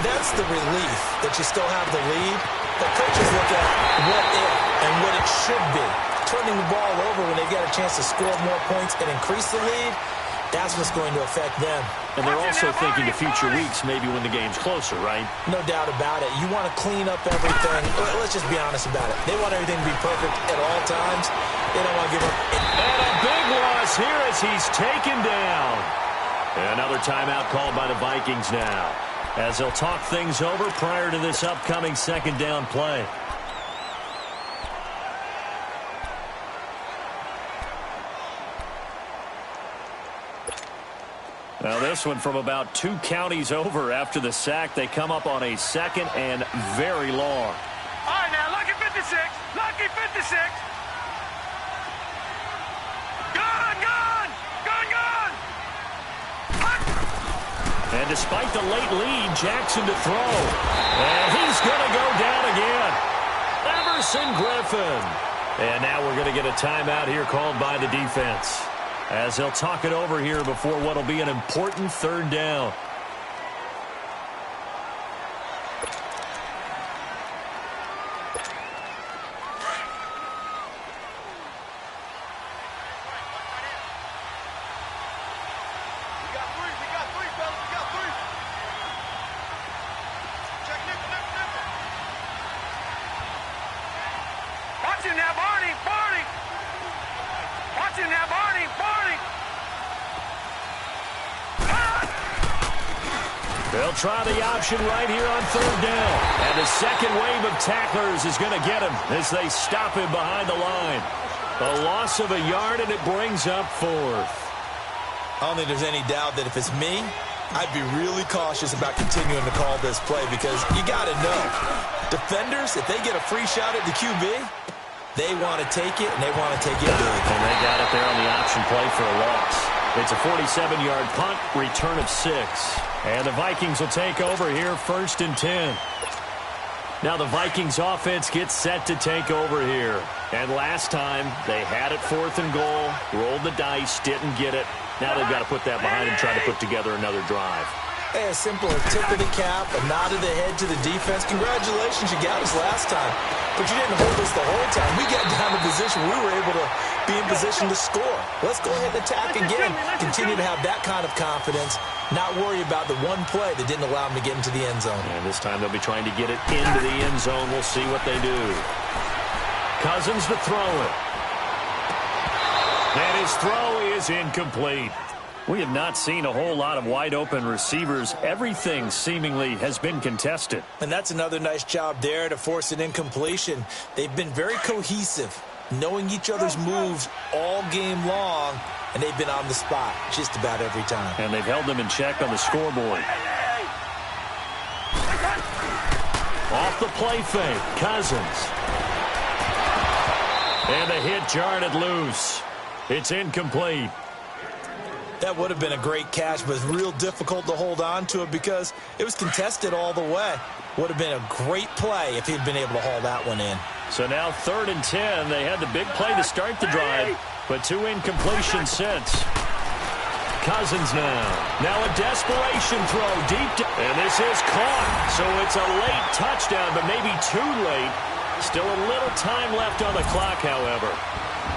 That's the relief that you still have the lead. The coaches look at what if and what it should be. Turning the ball over when they get a chance to score more points and increase the lead, that's what's going to affect them. And they're also thinking to future weeks, maybe when the game's closer, right? No doubt about it. You want to clean up everything. Let's just be honest about it. They want everything to be perfect at all times. They don't want to give up. And a big loss here as he's taken down. Another timeout called by the Vikings now, as they'll talk things over prior to this upcoming 2nd down play. Now this one from about 2 counties over after the sack. They come up on a 2nd and very long. All right, now, lucky 56. Lucky 56. Gun, gun, gun, gun. And despite the late lead, Jackson to throw. And he's going to go down again. Everson Griffin. And now we're going to get a timeout here called by the defense, as they'll talk it over here before what will be an important 3rd down. Watch him now, Barney, Barney. Watch him now, Barney, Barney. They'll try the option right here on 3rd down. And the second wave of tacklers is going to get him as they stop him behind the line. A loss of a yard, and it brings up 4th. I don't think there's any doubt that if it's me, I'd be really cautious about continuing to call this play, because you got to know, defenders, if they get a free shot at the QB, they want to take it, and they want to take it big. And they got it there on the option play for a loss. It's a 47-yard punt, return of 6. And the Vikings will take over here 1st and 10. Now the Vikings offense gets set to take over here. And last time, they had it 4th and goal, rolled the dice, didn't get it. Now they've got to put that behind and try to put together another drive. Hey, a simple tip of the cap, a nod of the head to the defense. Congratulations, you got us last time. But you didn't hold us the whole time. We got down to position. We were able to be in position to score. Let's go ahead and attack again. Continue to have that kind of confidence. Not worry about the one play that didn't allow them to get into the end zone. And this time they'll be trying to get it into the end zone. We'll see what they do. Cousins to throw it. And his throw is incomplete. We have not seen a whole lot of wide-open receivers. Everything seemingly has been contested. And that's another nice job there to force an incompletion. They've been very cohesive, knowing each other's moves all game long, and they've been on the spot just about every time. And they've held them in check on the scoreboard. Off the play fake, Cousins. And a hit jarred it loose. It's incomplete. That would have been a great catch, but it's real difficult to hold on to it because it was contested all the way. Would have been a great play if he'd been able to haul that one in. So now 3rd and 10. They had the big play to start the drive, but 2 incompletions since. Cousins now. Now a desperation throw deep. And this is caught. So it's a late touchdown, but maybe too late. Still a little time left on the clock, however.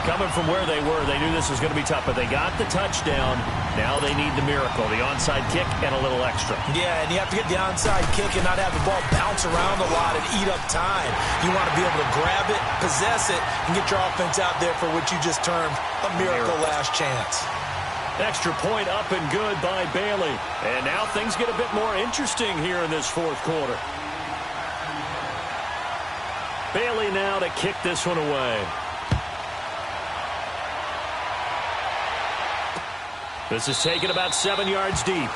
Coming from where they were, they knew this was going to be tough, but they got the touchdown. Now they need the miracle, the onside kick and a little extra. Yeah, and you have to get the onside kick and not have the ball bounce around a lot and eat up time. You want to be able to grab it, possess it, and get your offense out there for what you just termed a miracle last chance. Extra point up and good by Bailey. And now things get a bit more interesting here in this 4th quarter. Bailey now to kick this one away. This is taken about 7 yards deep.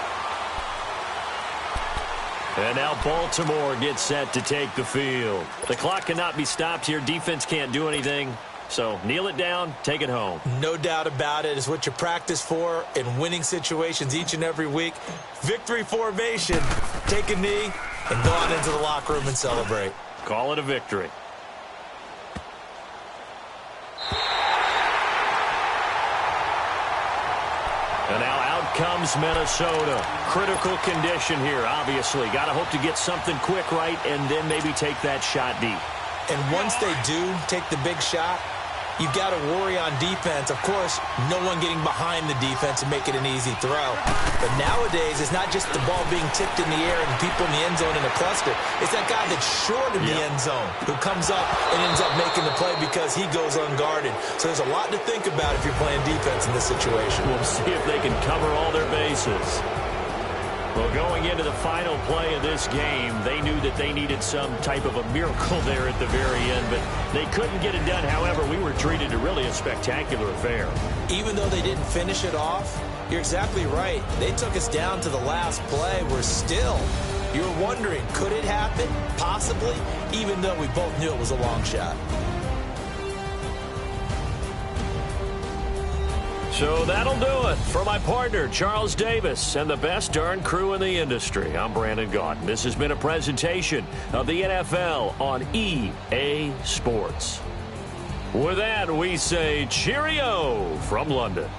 And now Baltimore gets set to take the field. The clock cannot be stopped here. Defense can't do anything. So kneel it down, take it home. No doubt about it. It's what you practice for in winning situations each and every week. Victory formation. Take a knee and go on into the locker room and celebrate. Call it a victory. And now out comes Minnesota. Critical condition here, obviously. Got to hope to get something quick right and then maybe take that shot deep. And once they do take the big shot, you've got to worry on defense. Of course, no one getting behind the defense and make it an easy throw. But nowadays, it's not just the ball being tipped in the air and people in the end zone in a cluster. It's that guy that's short in the end zone who comes up and ends up making the play because he goes unguarded. So there's a lot to think about if you're playing defense in this situation. We'll see if they can cover all their bases. Well, going into the final play of this game, they knew that they needed some type of a miracle there at the very end, but they couldn't get it done. However, we were treated to really a spectacular affair. Even though they didn't finish it off, you're exactly right. They took us down to the last play. We're still, you're wondering, could it happen? Possibly, even though we both knew it was a long shot. So that'll do it. For my partner, Charles Davis, and the best darn crew in the industry, I'm Brandon Gaudin. This has been a presentation of the NFL on EA Sports. With that, we say cheerio from London.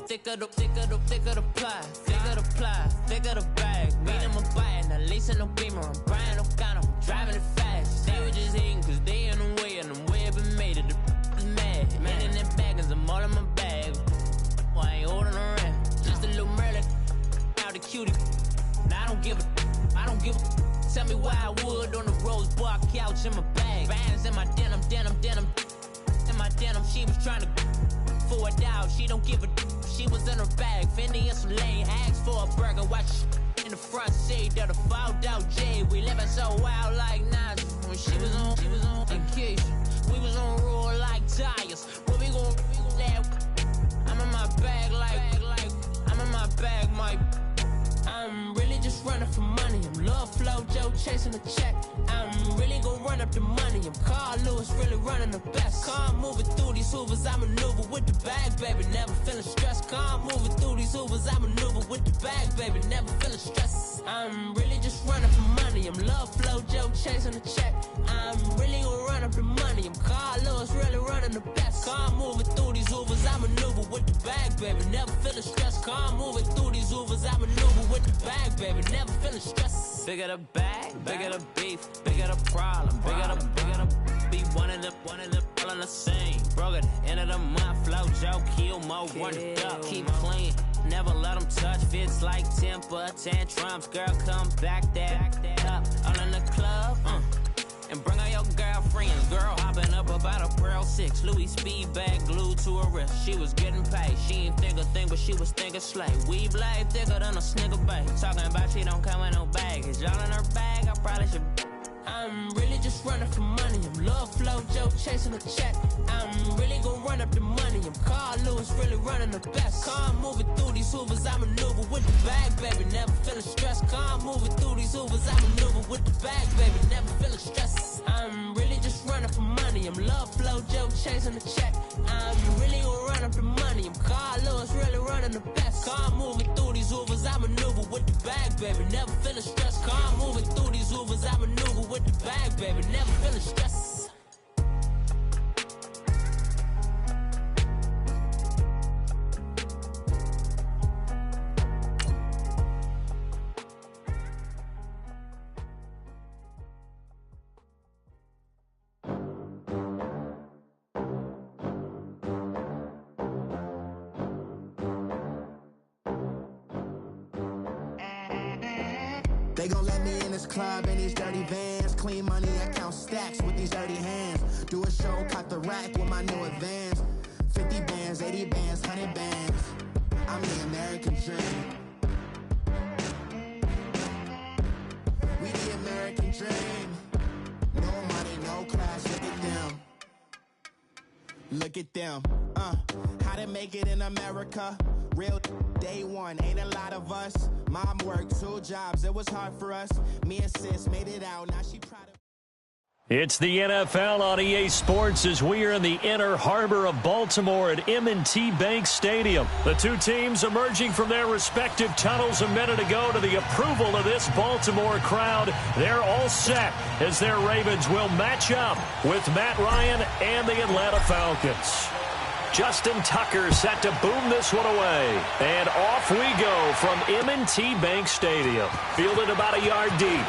thicker the pie, thicker the bag. Meet them a buying, at least in no beamer. I'm buying no kind of driving it fast. They were just hating cause they in the way, and the way it been made it. The is mad. Man in them baggins, I'm all in my bag. I ain't holding around. Just a little Merlin, out the cutie. Now I don't give a. Tell me why I would on the rose bar couch in my bag. Bands in my denim. In my denim, she was trying to for a doubt. She don't give a. She was in her bag. Fendi and some lane hags for a burger. Watch in the front seat of the fouled out J. We living so wild like Nas. When she was on vacation. We was on roll like tires. What we gon' let? I'm in my bag like I'm in my bag, Mike. I'm really just running for money. I'm love flow, Joe chasing the check. I'm really gonna run up the money. I'm Carl Lewis, really running the best. Calm moving through these hoovers, I maneuver with the bag, baby. Never feeling stressed. Calm moving through these hoovers, I maneuver with the bag, baby. Never feeling stressed. I'm really just running for money. I'm love flow, Joe chasing the check. I'm really gonna run up the money. I'm Carl Lewis, really running the best. Calm moving through these hoovers, I maneuver with the bag, baby. Never feeling stressed. Calm moving through these hoovers, I maneuver with the bag, baby. Never feeling stressed. Bigger the bag, bigger the beef, bigger the problem, bigger the be one of the all in the same. Broke at the end of the month, flow, Joe, kill mo, run it up, keep clean. Never let them touch, fits like temper tantrums. Girl, come back that up, all in the club, and bring out your girlfriends. Girl hopping up about a Pearl 6 Louis speed bag glued to her wrist. She was getting paid. She ain't think a thing, but she was thinking slay. We blade thicker than a snigger bag. Talking about she don't come with no baggage. Y'all in her bag, I probably should. I'm really just running for money. I'm love flow, Joe chasing the check. I'm really gonna run up the money. I'm Carl Lewis, really running the best. Calm moving through these hoovers, I maneuver with the bag, baby. Never feeling stressed. Calm moving through these hoovers, I maneuver with the bag, baby. Never feeling stressed. I'm really just running for money. I'm love flow, Joe chasing the check. I'm really gonna run up the money. I'm Carl Lewis, really running the best. Calm moving through these hoovers, I maneuver with the bag, baby. Never feeling stressed. Calm moving through these hoovers, I maneuver with the bag, baby. Never feeling stressed. They gon' let me in this club in these dirty vans. Clean money, I count stacks with these dirty hands. Do a show, caught the rack with my new advance. 50 bands, 80 bands, 100 bands. I'm the American dream. We the American dream. No money, no class, look at them. Look at them, how to make it in America. Real day one, ain't a lot of us. Mom worked 2 jobs, it was hard for us. Me and sis made it out, now she proud of. It's the NFL on EA Sports as we are in the inner harbor of Baltimore at M&T Bank Stadium. The two teams emerging from their respective tunnels a minute ago to the approval of this Baltimore crowd. They're all set as their Ravens will match up with Matt Ryan and the Atlanta Falcons. Justin Tucker set to boom this one away. And off we go from M&T Bank Stadium. Fielded about a yard deep.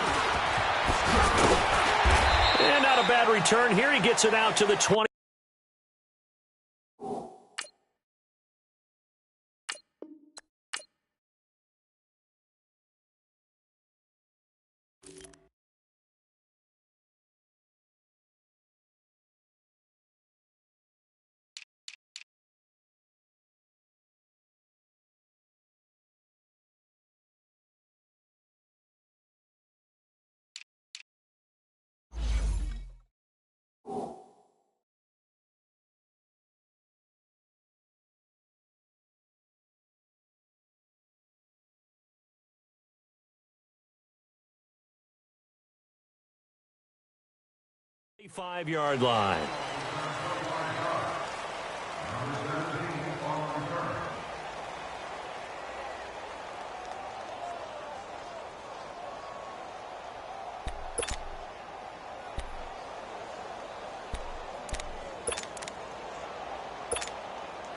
And not a bad return here. He gets it out to the 20. Five-yard line.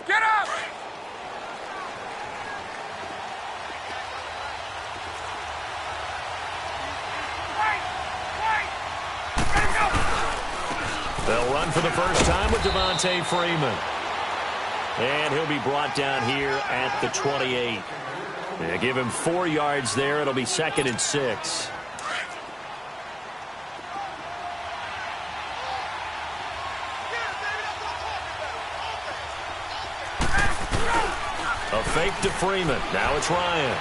Get up! They'll run for the first time with Devontae Freeman. And he'll be brought down here at the 28. They give him 4 yards there. It'll be 2nd and 6. A fake to Freeman. Now it's Ryan.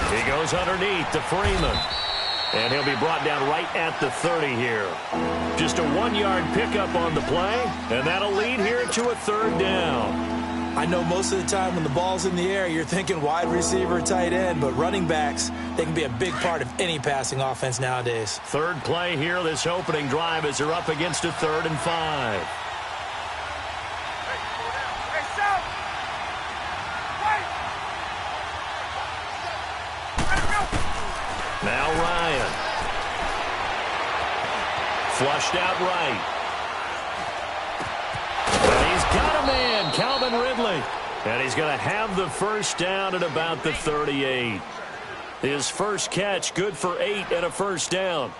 He goes underneath to Freeman. And he'll be brought down right at the 30 here. Just a 1-yard pickup on the play, and that'll lead here to a 3rd down. I know most of the time when the ball's in the air, you're thinking wide receiver, tight end, but running backs, they can be a big part of any passing offense nowadays. 3rd play here, this opening drive, as they're up against a 3rd and 5. Now Ryan. Flushed out right. And he's got a man, Calvin Ridley. And he's going to have the first down at about the 38. His first catch, good for 8 and a first down.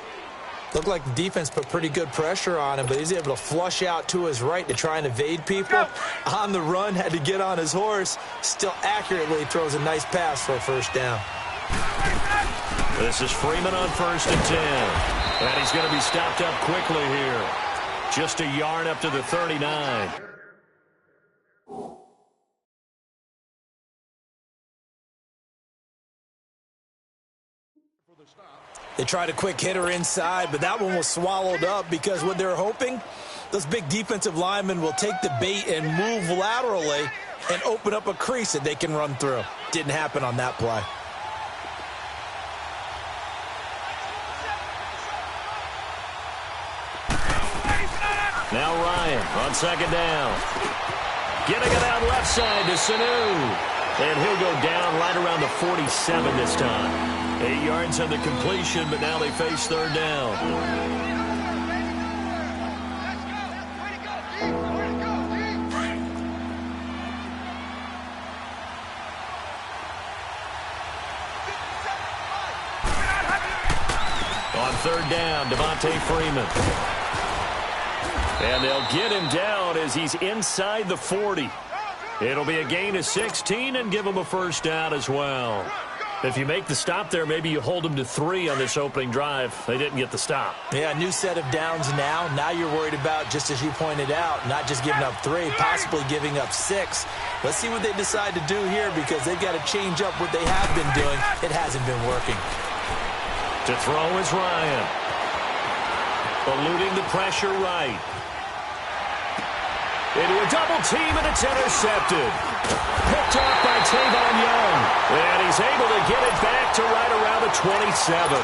Looked like the defense put pretty good pressure on him, but he's able to flush out to his right to try and evade people. On the run, had to get on his horse. Still accurately throws a nice pass for a first down. This is Freeman on 1st and 10. And he's going to be stopped up quickly here. Just a yard up to the 39. They tried a quick hitter inside, but that one was swallowed up because what they're hoping, those big defensive linemen will take the bait and move laterally and open up a crease that they can run through. Didn't happen on that play. Now Ryan on 2nd down. Getting it out left side to Sanu. And he'll go down right around the 47 this time. 8 yards on the completion, but now they face 3rd down. On 3rd down, Devontae Freeman. And they'll get him down as he's inside the 40. It'll be a gain of 16 and give him a first down as well. If you make the stop there, maybe you hold them to 3 on this opening drive. They didn't get the stop. Yeah, new set of downs now. Now you're worried about, just as you pointed out, not just giving up 3, possibly giving up 6. Let's see what they decide to do here because they've got to change up what they have been doing. It hasn't been working. To throw is Ryan. Eluding the pressure right. Into a double team, and it's intercepted. Picked off by Tavon Young. And he's able to get it back to right around the 27.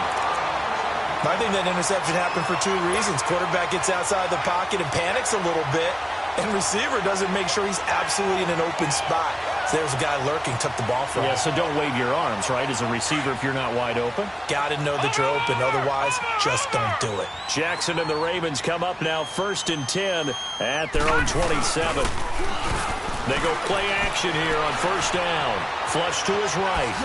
I think that interception happened for 2 reasons. Quarterback gets outside the pocket and panics a little bit. And receiver doesn't make sure he's absolutely in an open spot. So there's a guy lurking, took the ball from him. Yeah, so don't wave your arms, right, as a receiver if you're not wide open. Got to know that you're open. Otherwise, just don't do it. Jackson and the Ravens come up now 1st and 10 at their own 27. They go play action here on 1st down. Flush to his right.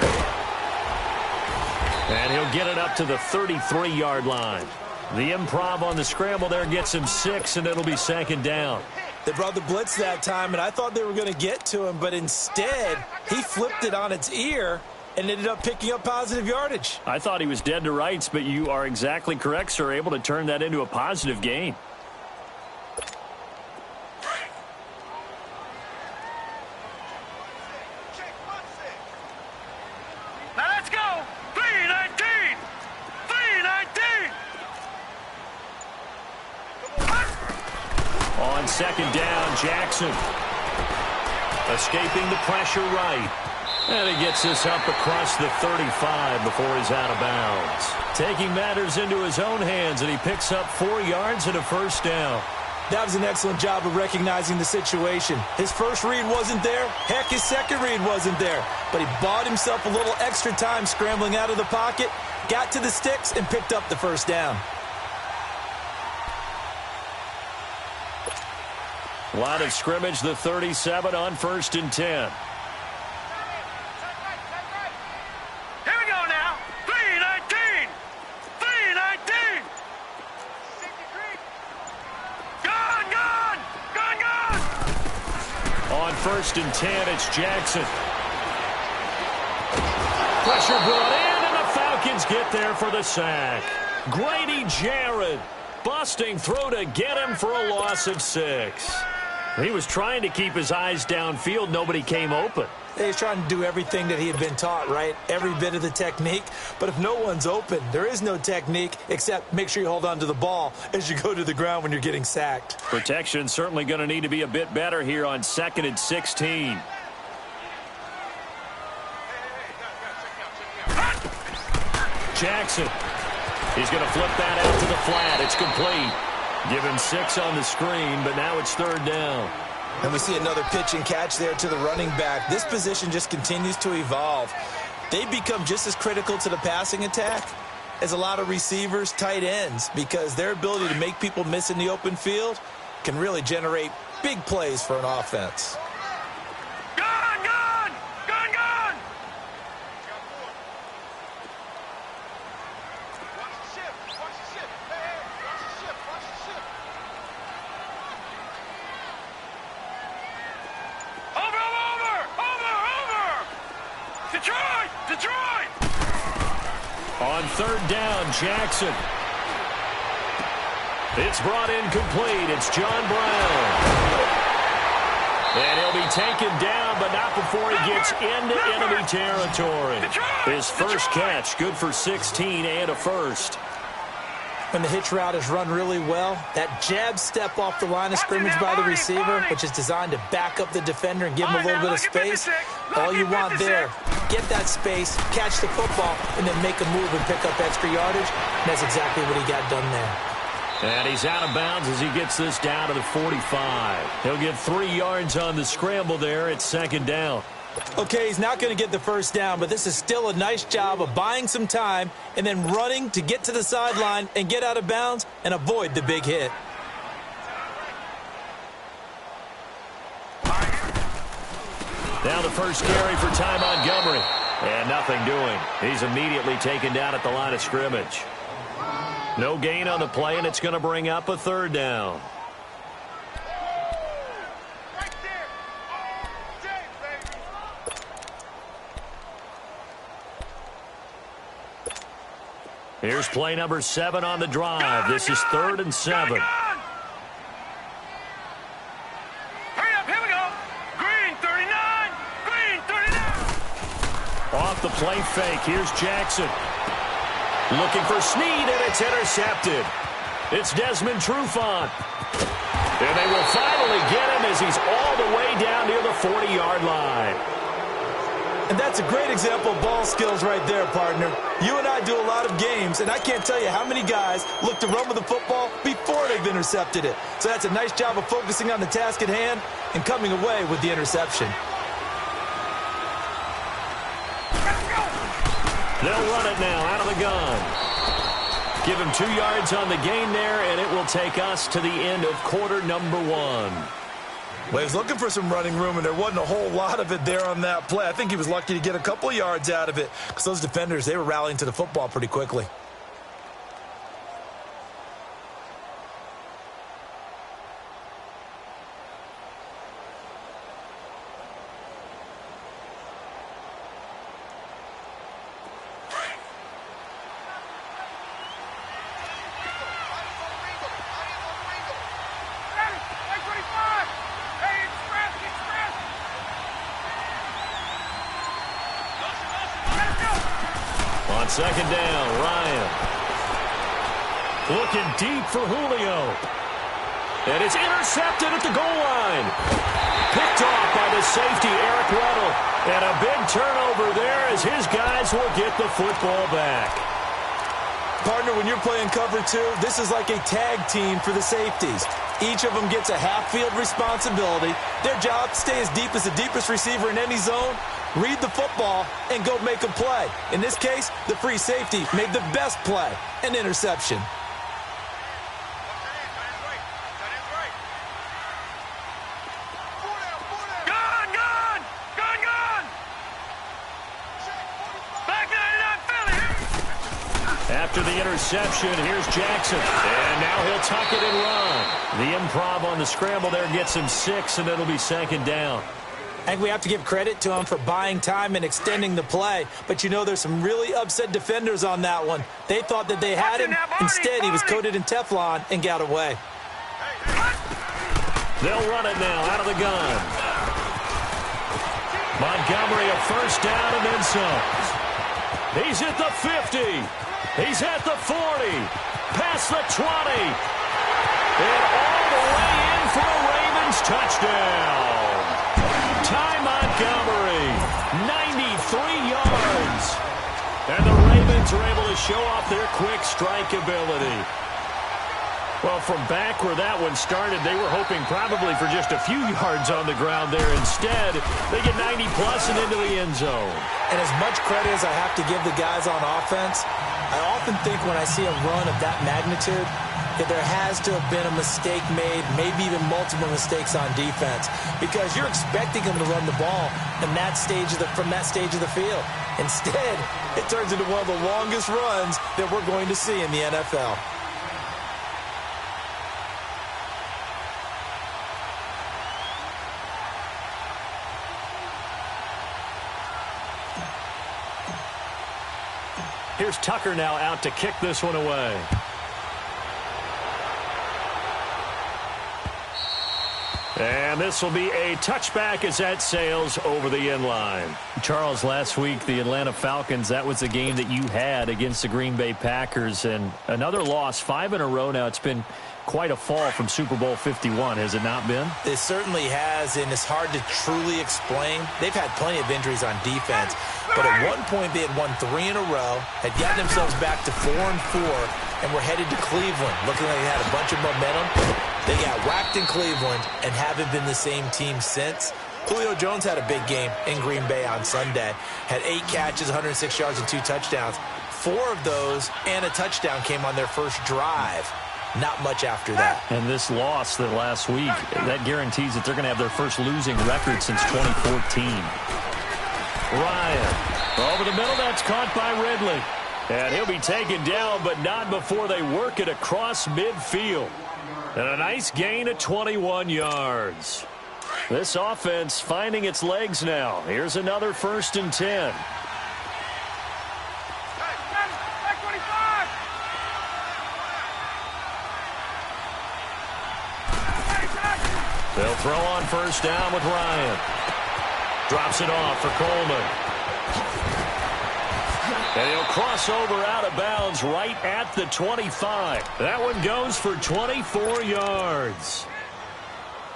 And he'll get it up to the 33-yard line. The improv on the scramble there gets him 6, and it'll be 2nd down. They brought the blitz that time, and I thought they were going to get to him, but instead, he flipped it on its ear and ended up picking up positive yardage. I thought he was dead to rights, but you are exactly correct, sir, able to turn that into a positive gain. Now let's go. 319. 319. On 2nd down, Jackson. Escaping the pressure right. And he gets this up across the 35 before he's out of bounds. Taking matters into his own hands, and he picks up 4 yards and a first down. That was an excellent job of recognizing the situation. His first read wasn't there. Heck, his second read wasn't there. But he bought himself a little extra time scrambling out of the pocket, got to the sticks, and picked up the first down. Line of scrimmage, the 37 on 1st and 10. Here we go now. 319. 319. on 1st and 10. It's Jackson. Pressure brought in, and the Falcons get there for the sack. Grady Jarrett busting through to get him for a loss of 6. He was trying to keep his eyes downfield. Nobody came open. He's trying to do everything that he had been taught, right? Every bit of the technique. But if no one's open, there is no technique except make sure you hold on to the ball as you go to the ground when you're getting sacked. Protection certainly going to need to be a bit better here on 2nd and 16. Jackson. He's going to flip that out to the flat. It's complete. Give him 6 on the screen, but now it's 3rd down. And we see another pitch and catch there to the running back. This position just continues to evolve. They become just as critical to the passing attack as a lot of receivers, tight ends, because their ability to make people miss in the open field can really generate big plays for an offense. On 3rd down, Jackson. It's brought in complete. It's John Brown. And he'll be taken down, but not before he gets into enemy territory. His first catch, good for 16 and a first. When the hitch route is run really well, that jab step off the line of scrimmage by the receiver, which is designed to back up the defender and give him a little bit of space, all you want there, get that space, catch the football, and then make a move and pick up extra yardage. And that's exactly what he got done there. And he's out of bounds as he gets this down to the 45. He'll get 3 yards on the scramble there at 2nd down. Okay, he's not going to get the first down, but this is still a nice job of buying some time and then running to get to the sideline and get out of bounds and avoid the big hit. Now the first carry for Ty Montgomery. And nothing doing. He's immediately taken down at the line of scrimmage. No gain on the play, and it's going to bring up a 3rd down. Here's play number 7 on the drive. This is 3rd and 7. Hurry up, here we go. Green 39, green 39. Off the play fake, here's Jackson. Looking for Snead, and it's intercepted. It's Desmond Trufant. And they will finally get him as he's all the way down near the 40-yard line. And that's a great example of ball skills right there, partner. You and I do a lot of games, and I can't tell you how many guys look to run with the football before they've intercepted it. So that's a nice job of focusing on the task at hand and coming away with the interception. They'll run it now out of the gun. Give him 2 yards on the gain there, and it will take us to the end of quarter number 1. Well, he was looking for some running room, and there wasn't a whole lot of it there on that play. I think he was lucky to get a couple of yards out of it because those defenders, they were rallying to the football pretty quickly. On 2nd down, Ryan. Looking deep for Julio. And it's intercepted at the goal line. Picked off by the safety, Eric Weddle. And a big turnover there as his guys will get the football back. Partner, when you're playing cover 2, this is like a tag team for the safeties. Each of them gets a half-field responsibility. Their job, stay as deep as the deepest receiver in any zone, read the football, and go make a play. In this case, the free safety made the best play, an interception. After the interception, here's Jackson. And now he'll tuck it and run. The improv on the scramble there gets him 6, and it'll be 2nd down. I think we have to give credit to him for buying time and extending the play. But, you know, there's some really upset defenders on that one. They thought that they had him. Instead, he was coated in Teflon and got away. They'll run it now out of the gun. Montgomery a first down and then some. He's at the 50. He's at the 40. Past the 20. And all the way in for a Ravens touchdown. Ty Montgomery, 93 yards. And the Ravens are able to show off their quick strike ability. Well, from back where that one started, they were hoping probably for just a few yards on the ground there. Instead, they get 90-plus and into the end zone. And as much credit as I have to give the guys on offense, I often think when I see a run of that magnitude that there has to have been a mistake made, maybe even multiple mistakes on defense, because you're expecting them to run the ball from that stage of the field. Instead, it turns into one of the longest runs that we're going to see in the NFL. Here's Tucker now out to kick this one away. And this will be a touchback as that sails over the end line. Charles, last week, the Atlanta Falcons, that was a game that you had against the Green Bay Packers. And another loss, 5 in a row now. It's been quite a fall from Super Bowl 51, has it not been? It certainly has, and it's hard to truly explain. They've had plenty of injuries on defense, but at one point they had won 3 in a row, had gotten themselves back to 4-4, and were headed to Cleveland, looking like they had a bunch of momentum. They got whacked in Cleveland and haven't been the same team since. Julio Jones had a big game in Green Bay on Sunday. Had 8 catches, 106 yards, and 2 touchdowns. 4 of those and a touchdown came on their first drive. Not much after that. And this loss that last week, that guarantees that they're going to have their first losing record since 2014. Ryan, over the middle, that's caught by Ridley. And he'll be taken down, but not before they work it across midfield. And a nice gain of 21 yards. This offense finding its legs now. Here's another 1st and 10. They'll throw on 1st down with Ryan. Drops it off for Coleman. And he'll cross over out of bounds right at the 25. That one goes for 24 yards.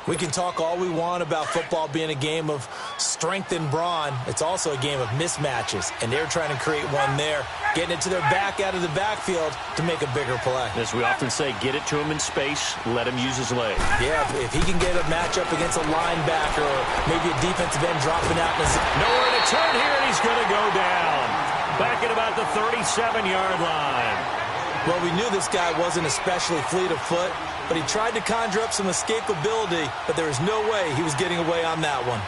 We can talk all we want about football being a game of strength and brawn. It's also a game of mismatches, and they're trying to create one there, getting it to their back out of the backfield to make a bigger play. As we often say, get it to him in space, let him use his legs. Yeah, if he can get a matchup against a linebacker or maybe a defensive end dropping out. Nowhere to turn here, and he's going to go down. Back at about the 37-yard line. Well, we knew this guy wasn't especially fleet of foot, but he tried to conjure up some escapability, but there was no way he was getting away on that one.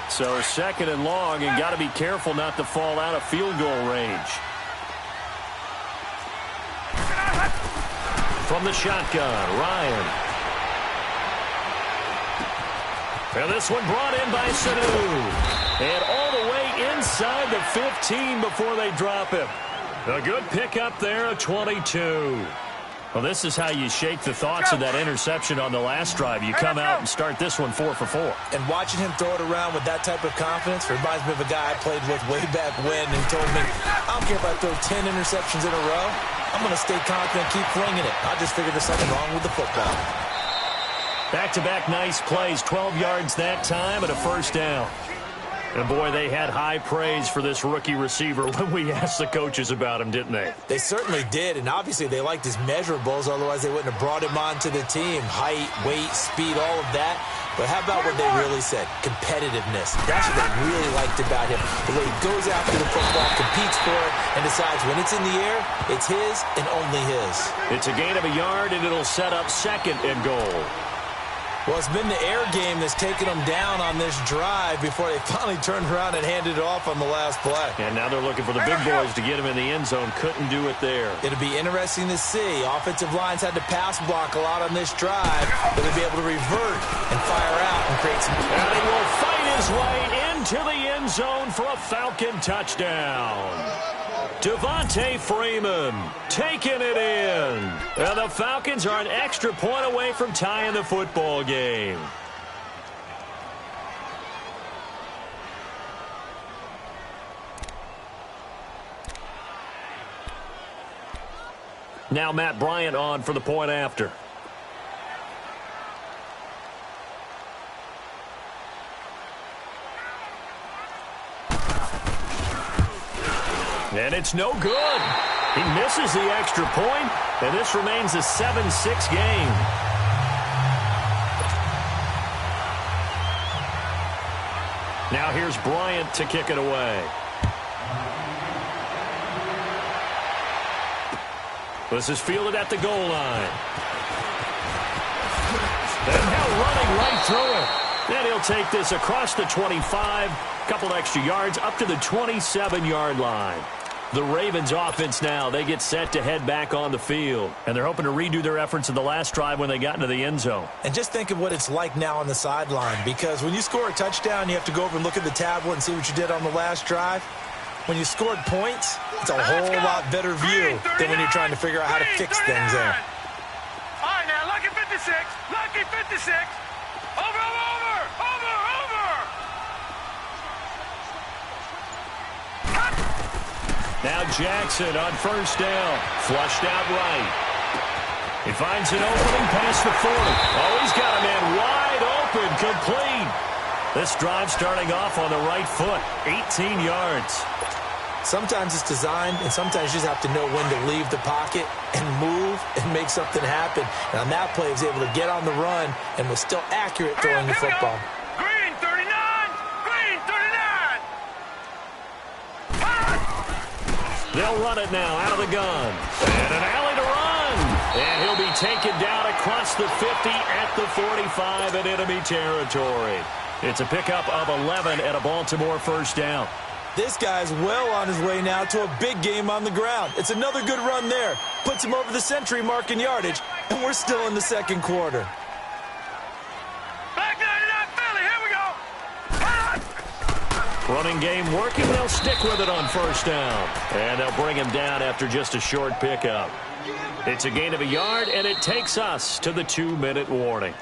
So 2nd and long, and got to be careful not to fall out of field goal range. From the shotgun, Ryan. And this one brought in by Sanu. And all the way inside the 15 before they drop him. A good pickup there, a 22. Well, this is how you shake the thoughts of that interception on the last drive. You come out and start this one 4 for 4. And watching him throw it around with that type of confidence reminds me of a guy I played with way back when and told me, I don't care if I throw 10 interceptions in a row. I'm going to stay confident, keep flinging it. I just figured there's something wrong with the football. Back-to-back nice plays, 12 yards that time and a 1st down. And, boy, they had high praise for this rookie receiver when we asked the coaches about him, didn't they? They certainly did, and obviously they liked his measurables, otherwise they wouldn't have brought him onto the team. Height, weight, speed, all of that. But how about what they really said? Competitiveness. That's what they really liked about him. The way he goes after the football, competes for it, and decides when it's in the air, it's his and only his. It's a gain of a yard, and it'll set up 2nd and goal. Well, it's been the air game that's taken them down on this drive before they finally turned around and handed it off on the last play. And now they're looking for the big boys to get him in the end zone. Couldn't do it there. It'll be interesting to see. Offensive lines had to pass block a lot on this drive, but they'll be able to revert and fire out and create some. And he will fight his way into the end zone for a Falcon touchdown. Devontae Freeman taking it in. And the Falcons are an extra point away from tying the football game. Now Matt Bryant on for the point after. And it's no good. He misses the extra point, and this remains a 7-6 game. Now here's Bryant to kick it away. This is fielded at the goal line. And now running right through it. And he'll take this across the 25, couple extra yards up to the 27-yard line. The Ravens offense now, they get set to head back on the field. And they're hoping to redo their efforts in the last drive when they got into the end zone. And just think of what it's like now on the sideline, because when you score a touchdown, you have to go over and look at the tablet and see what you did on the last drive. When you scored points, it's a whole lot better view than when you're trying to figure out how to fix things there. All right, now, lucky 56. Lucky 56. Over. Now Jackson on first down. Flushed out right. He finds an opening past the 40. Oh, he's got a man wide open, complete. This drive starting off on the right foot. 18 yards. Sometimes it's designed, and sometimes you just have to know when to leave the pocket and move and make something happen. And on that play, he was able to get on the run and was still accurate throwing the football. Green 39. Green 39. They'll run it now out of the gun. And an alley to run. And he'll be taken down across the 50 at the 45 in enemy territory. It's a pickup of 11 and a Baltimore first down. This guy's well on his way now to a big game on the ground. It's another good run there. Puts him over the century mark in yardage, and we're still in the second quarter. Back 99 Philly, here we go. Running game working. They'll stick with it on first down. And they'll bring him down after just a short pickup. It's a gain of a yard, and it takes us to the 2-minute warning.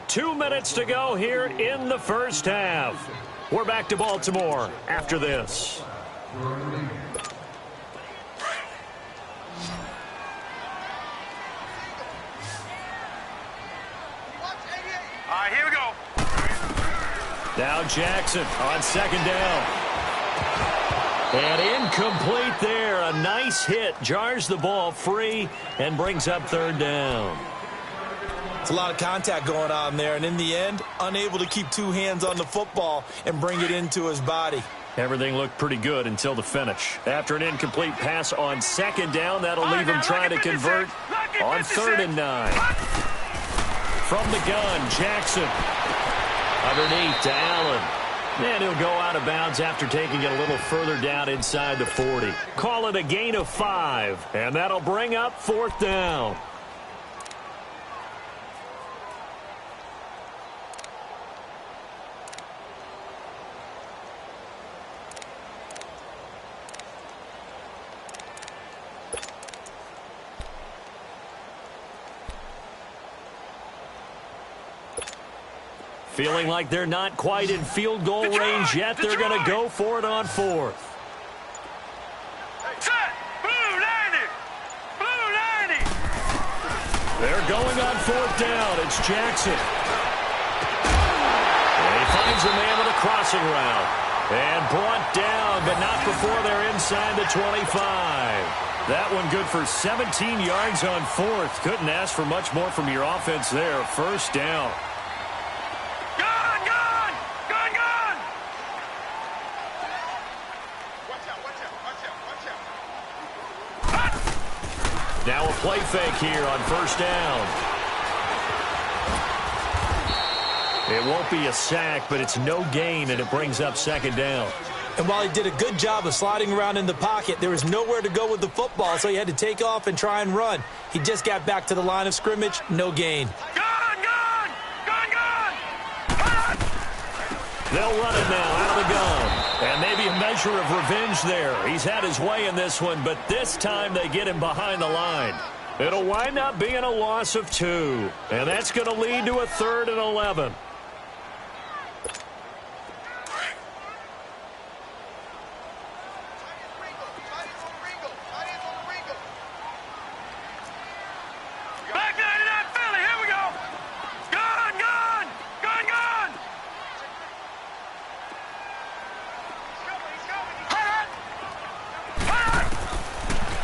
Two minutes to go here in the first half. We're back to Baltimore after this. All right, here we go. Now Jackson on second down. And incomplete there. A nice hit. Jars the ball free and brings up third down. It's a lot of contact going on there, and in the end, unable to keep two hands on the football and bring it into his body. Everything looked pretty good until the finish. After an incomplete pass on second down, that'll leave him trying to convert on 3rd and 9. From the gun, Jackson. Underneath to Allen. And he'll go out of bounds after taking it a little further down inside the 40. Call it a gain of 5, and that'll bring up 4th down. Feeling like they're not quite in field goal range yet. They're going to go for it on 4th. Set. Blue 90. Blue 90. They're going on 4th down. It's Jackson. And he finds a man with a crossing route. And brought down, but not before they're inside the 25. That one good for 17 yards on 4th. Couldn't ask for much more from your offense there. First down. Now a play fake here on first down. It won't be a sack, but it's no gain, and it brings up second down. And while he did a good job of sliding around in the pocket, there was nowhere to go with the football, so he had to take off and try and run. He just got back to the line of scrimmage, no gain. They'll run it now out of the gun. And maybe a measure of revenge there. He's had his way in this one, but this time they get him behind the line. It'll wind up being a loss of 2. And that's going to lead to a 3rd and 11.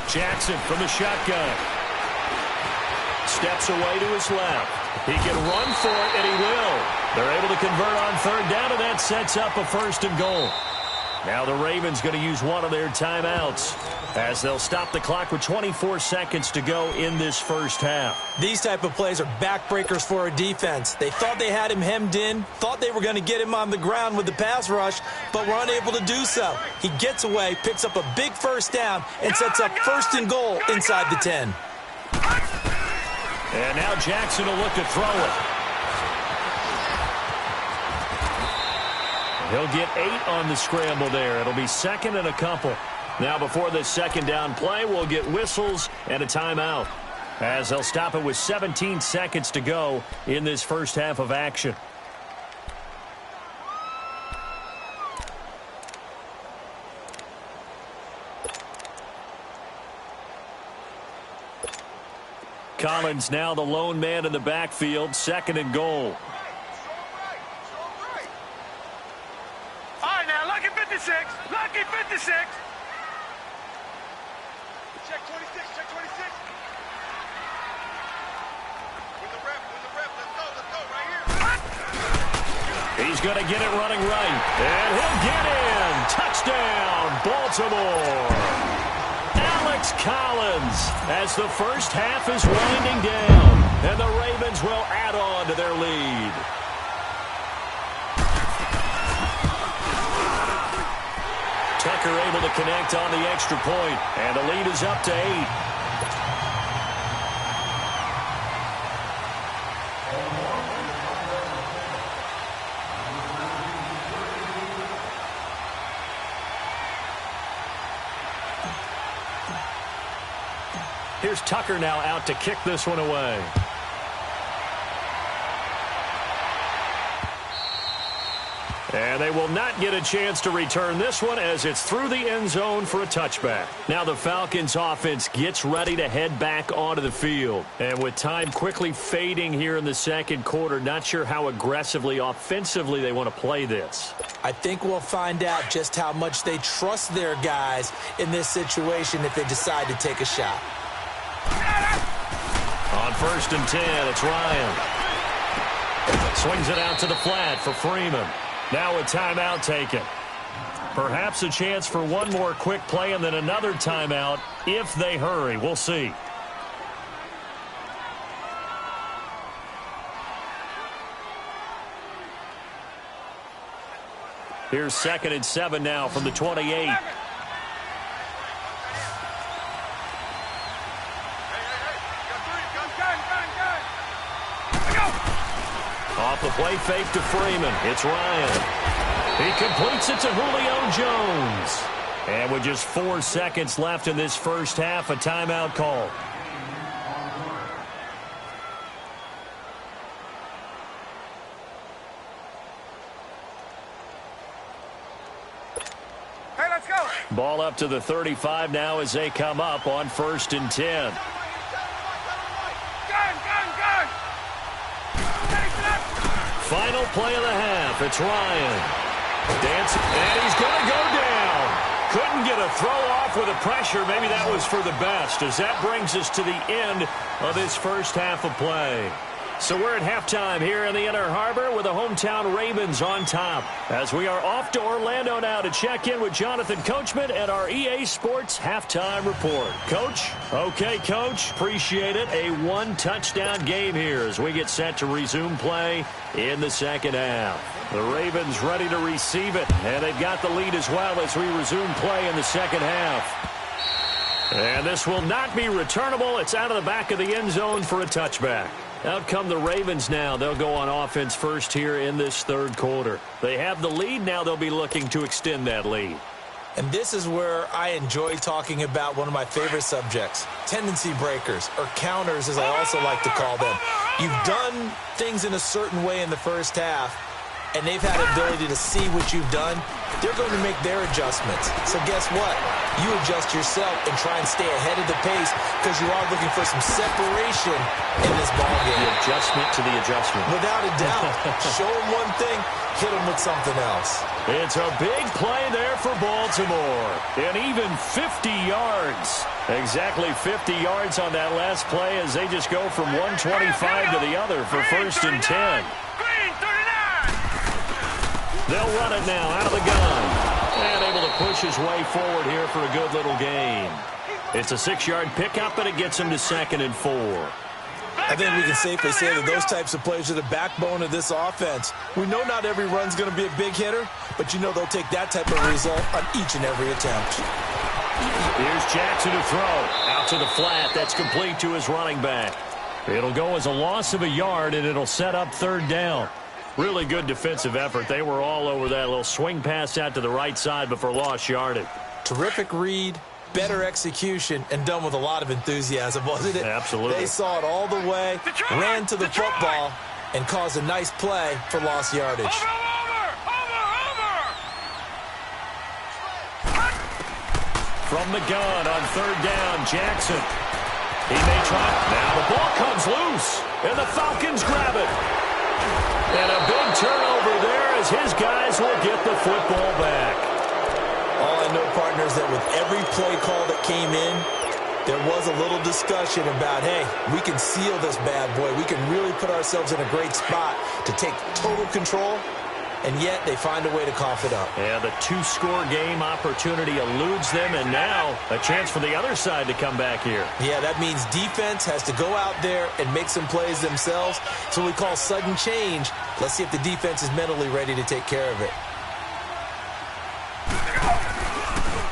Jackson from the shotgun. Steps away to his left. He can run for it, and he will. They're able to convert on 3rd down, and that sets up a 1st and goal. Now the Ravens going to use one of their timeouts as they'll stop the clock with 24 seconds to go in this first half. These type of plays are backbreakers for a defense. They thought they had him hemmed in, thought they were going to get him on the ground with the pass rush, but were unable to do so. He gets away, picks up a big 1st down, and sets up 1st and goal inside the 10. And now Jackson will look to throw it. He'll get 8 on the scramble there. It'll be 2nd and a couple. Now before this 2nd down play, we'll get whistles and a timeout as they'll stop it with 17 seconds to go in this first half of action. Collins now the lone man in the backfield, 2nd and goal. All right, now, lucky 56. Lucky 56. Check 26, check 26. With the rep, let's go, right here. He's going to get it running right. And he'll get in. Touchdown, Baltimore. Alex Collins as the first half is winding down. And the Ravens will add on to their lead. Tucker able to connect on the extra point, and the lead is up to 8. Here's Tucker now out to kick this one away. And they will not get a chance to return this one as it's through the end zone for a touchback. Now the Falcons offense gets ready to head back onto the field. And with time quickly fading here in the 2nd quarter, not sure how aggressively, offensively they want to play this. I think we'll find out just how much they trust their guys in this situation if they decide to take a shot. On 1st and 10, it's Ryan. Swings it out to the flat for Freeman. Now a timeout taken. Perhaps a chance for one more quick play and then another timeout if they hurry. We'll see. Here's 2nd and 7 now from the 28. Off the play fake to Freeman. It's Ryan. He completes it to Julio Jones. And with just 4 seconds left in this first half, a timeout call. Hey, let's go. Ball up to the 35 now as they come up on 1st and 10. Final play of the half. It's Ryan. Dancing, and he's going to go down. Couldn't get a throw off with the pressure. Maybe that was for the best, as that brings us to the end of this first half of play. So we're at halftime here in the Inner Harbor with the hometown Ravens on top. As we are off to Orlando now to check in with Jonathan Coachman and our EA Sports halftime report. Coach? Okay, Coach. Appreciate it. A one-touchdown game here as we get set to resume play in the second half. The Ravens ready to receive it, and they've got the lead as well as we resume play in the second half. And this will not be returnable. It's out of the back of the end zone for a touchback. Out come the Ravens now. They'll go on offense first here in this third quarter. They have the lead. Now they'll be looking to extend that lead. And this is where I enjoy talking about one of my favorite subjects, tendency breakers, or counters as I also like to call them. You've done things in a certain way in the first half, and they've had the ability to see what you've done. They're going to make their adjustments. So guess what? You adjust yourself and try and stay ahead of the pace because you are looking for some separation in this ballgame. The adjustment to the adjustment. Without a doubt. Show them one thing, hit them with something else. It's a big play there for Baltimore. And even 50 yards. Exactly 50 yards on that last play as they just go from 125 to the other for first and 10. They'll run it now out of the gun. And able to push his way forward here for a good little gain. It's a 6-yard pickup, and it gets him to 2nd and 4. I think we can safely say that those types of plays are the backbone of this offense. We know not every run's going to be a big hitter, but you know they'll take that type of result on each and every attempt. Here's Jackson to throw. Out to the flat. That's complete to his running back. It'll go as a loss of a yard, and it'll set up third down. Really good defensive effort. They were all over that little swing pass out to the right side, but for lost yardage. Terrific read, better execution, and done with a lot of enthusiasm, wasn't it? Absolutely. They saw it all the way, ran to the football, and caused a nice play for lost yardage. From the gun on third down, Jackson. He may try. Now the ball comes loose, and the Falcons grab it. And a big turnover there as his guys will get the football back. All I know, partners, that with every play call that came in, there was a little discussion about, hey, we can seal this bad boy. We can really put ourselves in a great spot to take total control, and yet they find a way to cough it up. Yeah, the 2-score game opportunity eludes them, and now a chance for the other side to come back here. Yeah, that means defense has to go out there and make some plays themselves. So we call sudden change. Let's see if the defense is mentally ready to take care of it.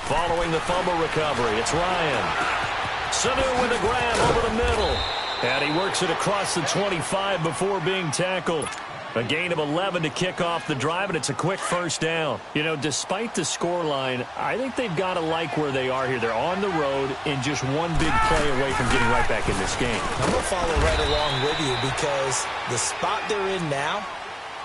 Following the fumble recovery, it's Ryan. Sanu with a grab over the middle. And he works it across the 25 before being tackled. A gain of 11 to kick off the drive, and it's a quick first down. You know, despite the scoreline, I think they've got to like where they are here. They're on the road and just one big play away from getting right back in this game. I'm going to follow right along with you because the spot they're in now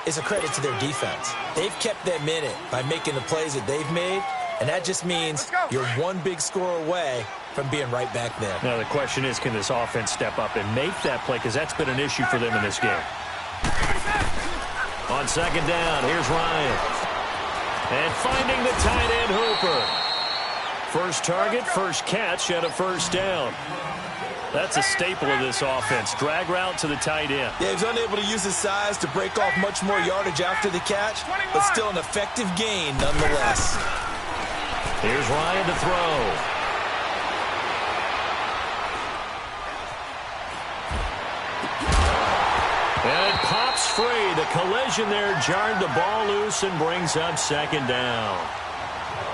is a credit to their defense. They've kept them in it by making the plays that they've made, and that just means you're one big score away from being right back there. Now, the question is, can this offense step up and make that play? Because that's been an issue for them in this game. On second down, here's Ryan. And finding the tight end, Hooper. First target, first catch, and a first down. That's a staple of this offense. Drag route to the tight end. Yeah, he's unable to use his size to break off much more yardage after the catch, but still an effective gain nonetheless. Here's Ryan to throw. And it pops free. The collision there jarred the ball loose and brings up second down.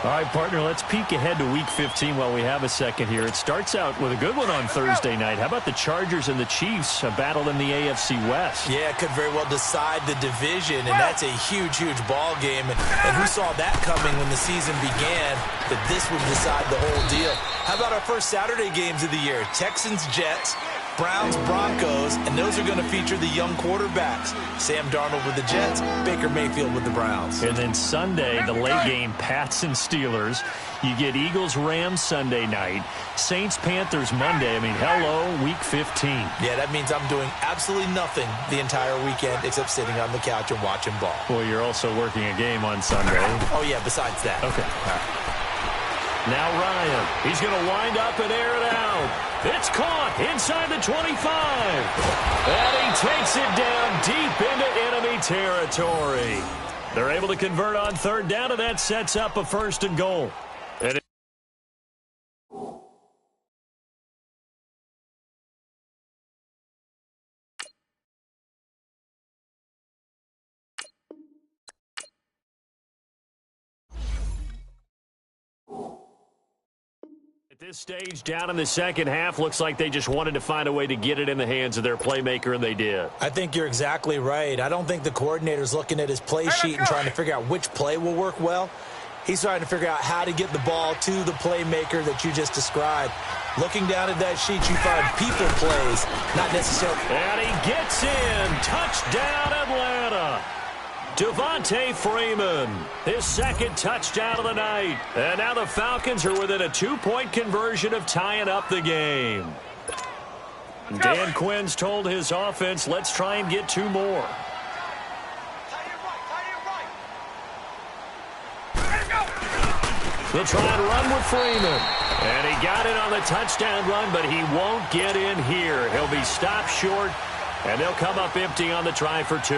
All right, partner, let's peek ahead to Week 15 while we have a second here. It starts out with a good one on Thursday night. How about the Chargers and the Chiefs, a battle in the AFC West? Yeah, it could very well decide the division, and that's a huge, huge ball game. And who saw that coming when the season began, that this would decide the whole deal. How about our first Saturday games of the year? Texans, Jets, Browns, Broncos, and those are going to feature the young quarterbacks. Sam Darnold with the Jets, Baker Mayfield with the Browns. And then Sunday, the late game, Pats and Steelers. You get Eagles, Rams Sunday night, Saints, Panthers Monday. I mean, hello, Week 15. Yeah, that means I'm doing absolutely nothing the entire weekend except sitting on the couch and watching ball. Well, you're also working a game on Sunday. Oh, yeah, besides that. Okay. All right. Now Ryan. He's going to wind up and air it out. It's caught inside the 25. And he takes it down deep into enemy territory. They're able to convert on third down, and that sets up a 1st and goal. And at this stage, down in the second half, looks like they just wanted to find a way to get it in the hands of their playmaker, and they did. I think you're exactly right. I don't think the coordinator's looking at his play sheet and trying to figure out which play will work well. He's trying to figure out how to get the ball to the playmaker that you just described. Looking down at that sheet, you find people plays, not necessarily. And he gets in. Touchdown, Atlanta. Devontae Freeman, his 2nd touchdown of the night. And now the Falcons are within a 2-point conversion of tying up the game. Dan Quinn's told his offense, let's try and get 2 more. They'll try and run with Freeman. And he got it on the touchdown run, but he won't get in here. He'll be stopped short. And they'll come up empty on the try for 2.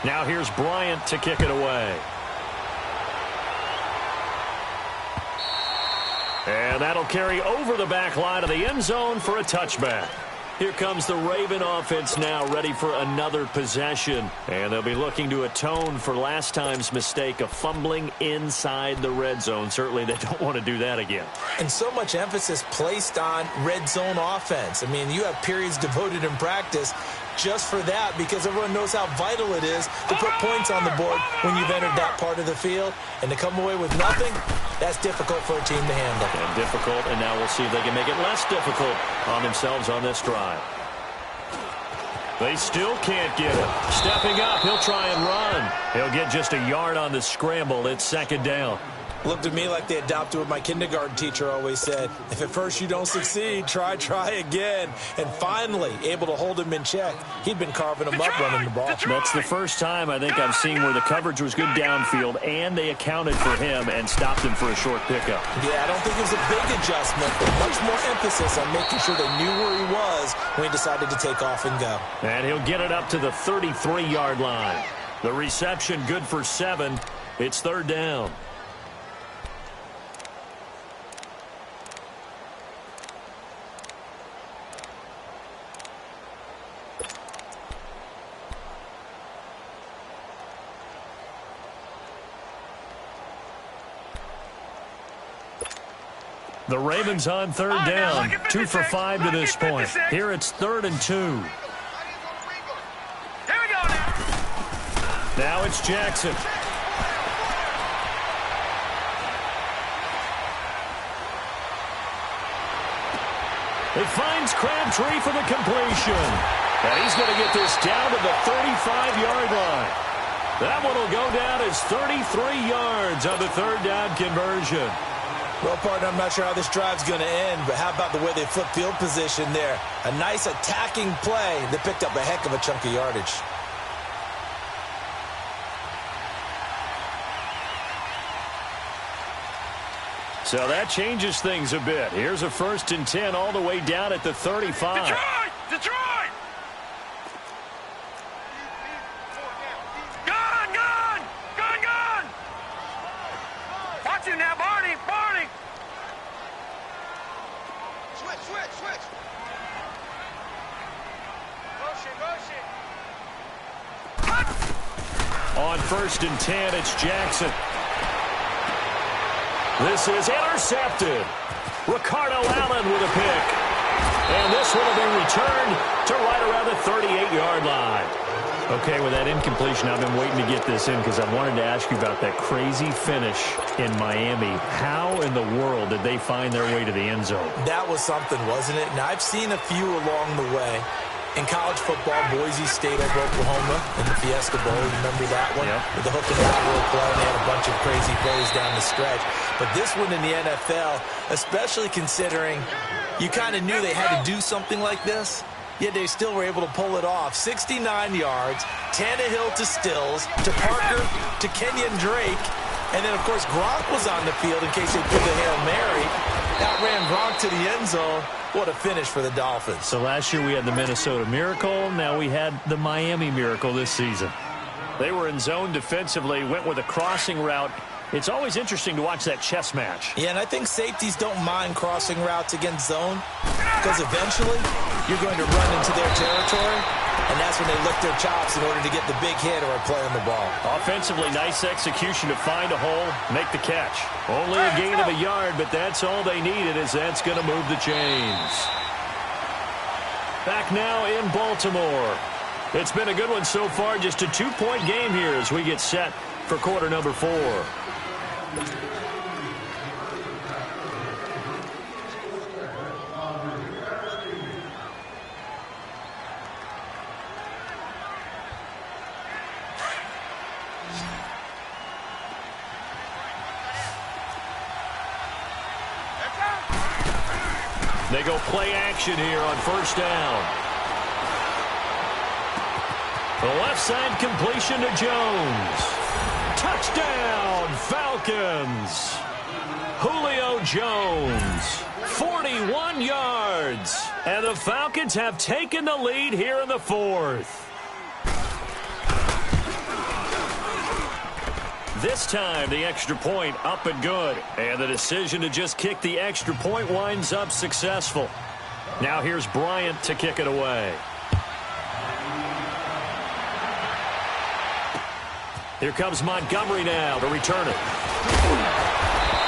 Now here's Bryant to kick it away. And that'll carry over the back line of the end zone for a touchback. Here comes the Raven offense now, ready for another possession. And they'll be looking to atone for last time's mistake of fumbling inside the red zone. Certainly they don't want to do that again. And so much emphasis placed on red zone offense. I mean, you have periods devoted in practice just for that, because everyone knows how vital it is to put points on the board when you've entered that part of the field. And to come away with nothing, that's difficult for a team to handle. And difficult, and now we'll see if they can make it less difficult on themselves on this drive. They still can't get it. Stepping up, he'll try and run. He'll get just a yard on the scramble. It's 2nd down. Looked to me like they adopted what my kindergarten teacher always said. If at first you don't succeed, try again. And finally, able to hold him in check. He'd been carving him up running the ball. That's the first time I think I've seen where the coverage was good downfield, and they accounted for him and stopped him for a short pickup. Yeah, I don't think it was a big adjustment, but much more emphasis on making sure they knew where he was when he decided to take off and go. And he'll get it up to the 33-yard line. The reception good for 7. It's 3rd down. The Ravens on 3rd down, 2 for 5 to this point. Here it's 3rd and 2. Here we go now. Now it's Jackson. It finds Crabtree for the completion. And he's going to get this down to the 35-yard line. That one will go down as 33 yards on the 3rd down conversion. Well, partner, I'm not sure how this drive's going to end, but how about the way they flip field position there? A nice attacking play that picked up a heck of a chunk of yardage. So that changes things a bit. Here's a 1st and 10 all the way down at the 35. Detroit! Gun! Watch him now, Barney! Switch! Motion! On 1st and 10, it's Jackson. This is intercepted. Ricardo Allen with a pick. And this one will be returned to right around the 38-yard line. Okay, with that incompletion, I've been waiting to get this in because I wanted to ask you about that crazy finish in Miami. How in the world did they find their way to the end zone? That was something, wasn't it? Now, I've seen a few along the way. In college football, Boise State over Oklahoma in the Fiesta Bowl. Remember that one? Yep. With the hook and lateral play, and they had a bunch of crazy plays down the stretch. But this one in the NFL, especially considering you kind of knew they had to do something like this, yet they still were able to pull it off. 69 yards, Tannehill to Stills, to Parker, to Kenyon Drake, And then, of course, Gronk was on the field in case they threw the Hail Mary. Outran Gronk to the end zone. What a finish for the Dolphins. So last year we had the Minnesota Miracle. Now we had the Miami Miracle this season. They were in zone defensively, went with a crossing route. It's always interesting to watch that chess match. Yeah, and I think safeties don't mind crossing routes against zone because eventually you're going to run into their territory, and that's when they lick their chops in order to get the big hit or a play on the ball. Offensively, nice execution to find a hole, make the catch. Only a gain of a yard, but that's all they needed, as that's going to move the chains. Back now in Baltimore. It's been a good one so far, just a 2-point game here as we get set for quarter number 4. They go play action here on first down. The left side completion to Jones. Touchdown, Falcons. Julio Jones, 41 yards. And the Falcons have taken the lead here in the 4th. This time, the extra point up and good. And the decision to just kick the extra point winds up successful. Now here's Bryant to kick it away. Here comes Montgomery now to return it.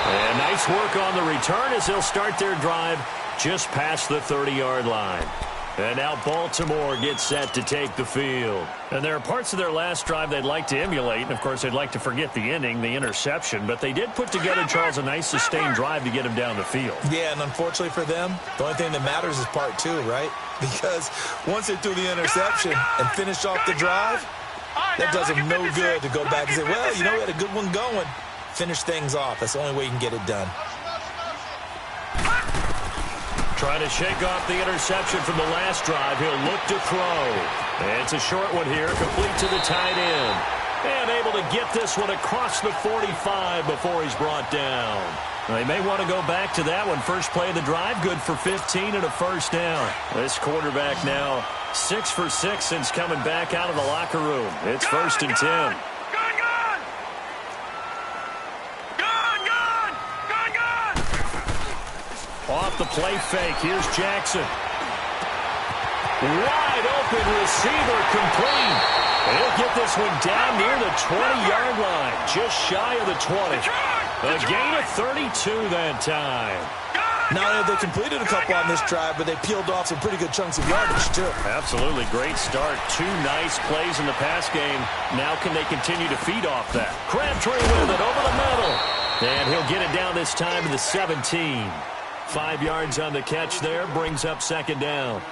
And nice work on the return as they'll start their drive just past the 30-yard line. And now Baltimore gets set to take the field. And there are parts of their last drive they'd like to emulate. And, of course, they'd like to forget the ending, the interception. But they did put together, Charles, a nice sustained drive to get them down the field. Yeah, and unfortunately for them, the only thing that matters is part 2, right? Because once they threw the interception and finished off the drive, that does them no good to go back and say, well, you know, we had a good one going. Finish things off. That's the only way you can get it done. Trying to shake off the interception from the last drive. He'll look to throw. And it's a short one here, complete to the tight end. And able to get this one across the 45 before he's brought down. They may want to go back to that one. First play of the drive, good for 15 and a first down. This quarterback now 6 for 6 since coming back out of the locker room. It's 1st and 10. Off the play fake, here's Jackson. Wide open receiver, complete. And he'll get this one down near the 20-yard line, just shy of the 20. A gain of 32 that time. Now, they completed a couple on this drive, but they peeled off some pretty good chunks of yardage, too. Absolutely. Great start. 2 nice plays in the pass game. Now can they continue to feed off that? Crabtree with it over the middle. And he'll get it down this time to the 17. 5 yards on the catch there. Brings up second down.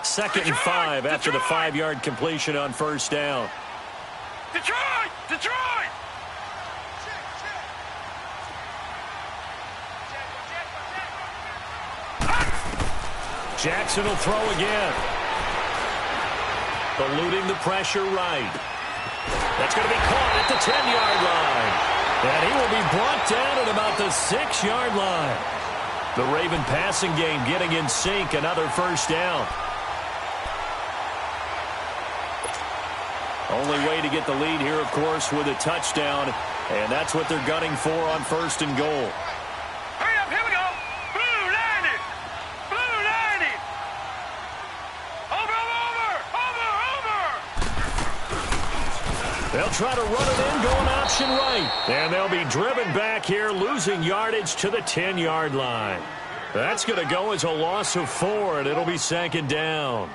2nd and 5 after the 5-yard completion on first down. Detroit! Detroit! Jackson will throw again. Eluding the pressure right. That's going to be caught at the 10-yard line. And he will be brought down at about the 6-yard line. The Raven passing game getting in sync. Another first down. Only way to get the lead here, of course, with a touchdown. And that's what they're gunning for on 1st and goal. Hurry up, here we go. Blue 90. Blue 90. Over. They'll try to run it in, going option right. And they'll be driven back here, losing yardage to the 10-yard line. That's going to go as a loss of 4, and it'll be 2nd down.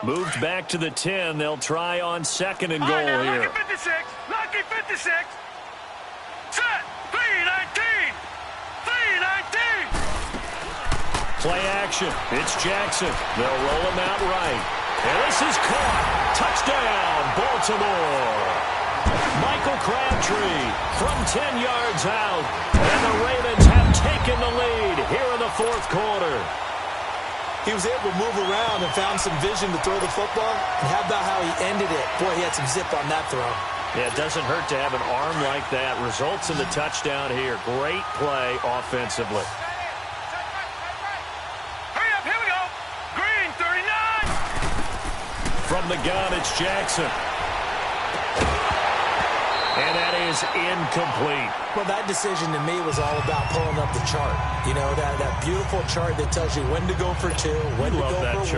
Moved back to the 10. They'll try on 2nd and goal here. Lucky 56. Lucky 56. Set. 319. 319. Play action. It's Jackson. They'll roll him out right. And this is caught. Touchdown, Baltimore. Michael Crabtree from 10 yards out. And the Ravens have taken the lead here in the 4th quarter. He was able to move around and found some vision to throw the football. And how about how he ended it? Boy, he had some zip on that throw. Yeah, it doesn't hurt to have an arm like that. Results in the touchdown here. Great play offensively. Hurry up, here we go. Green, 39. From the gun, it's Jackson. And that is incomplete. Well, that decision to me was all about pulling up the chart. You know, that beautiful chart that tells you when to go for 2, when to go for 1.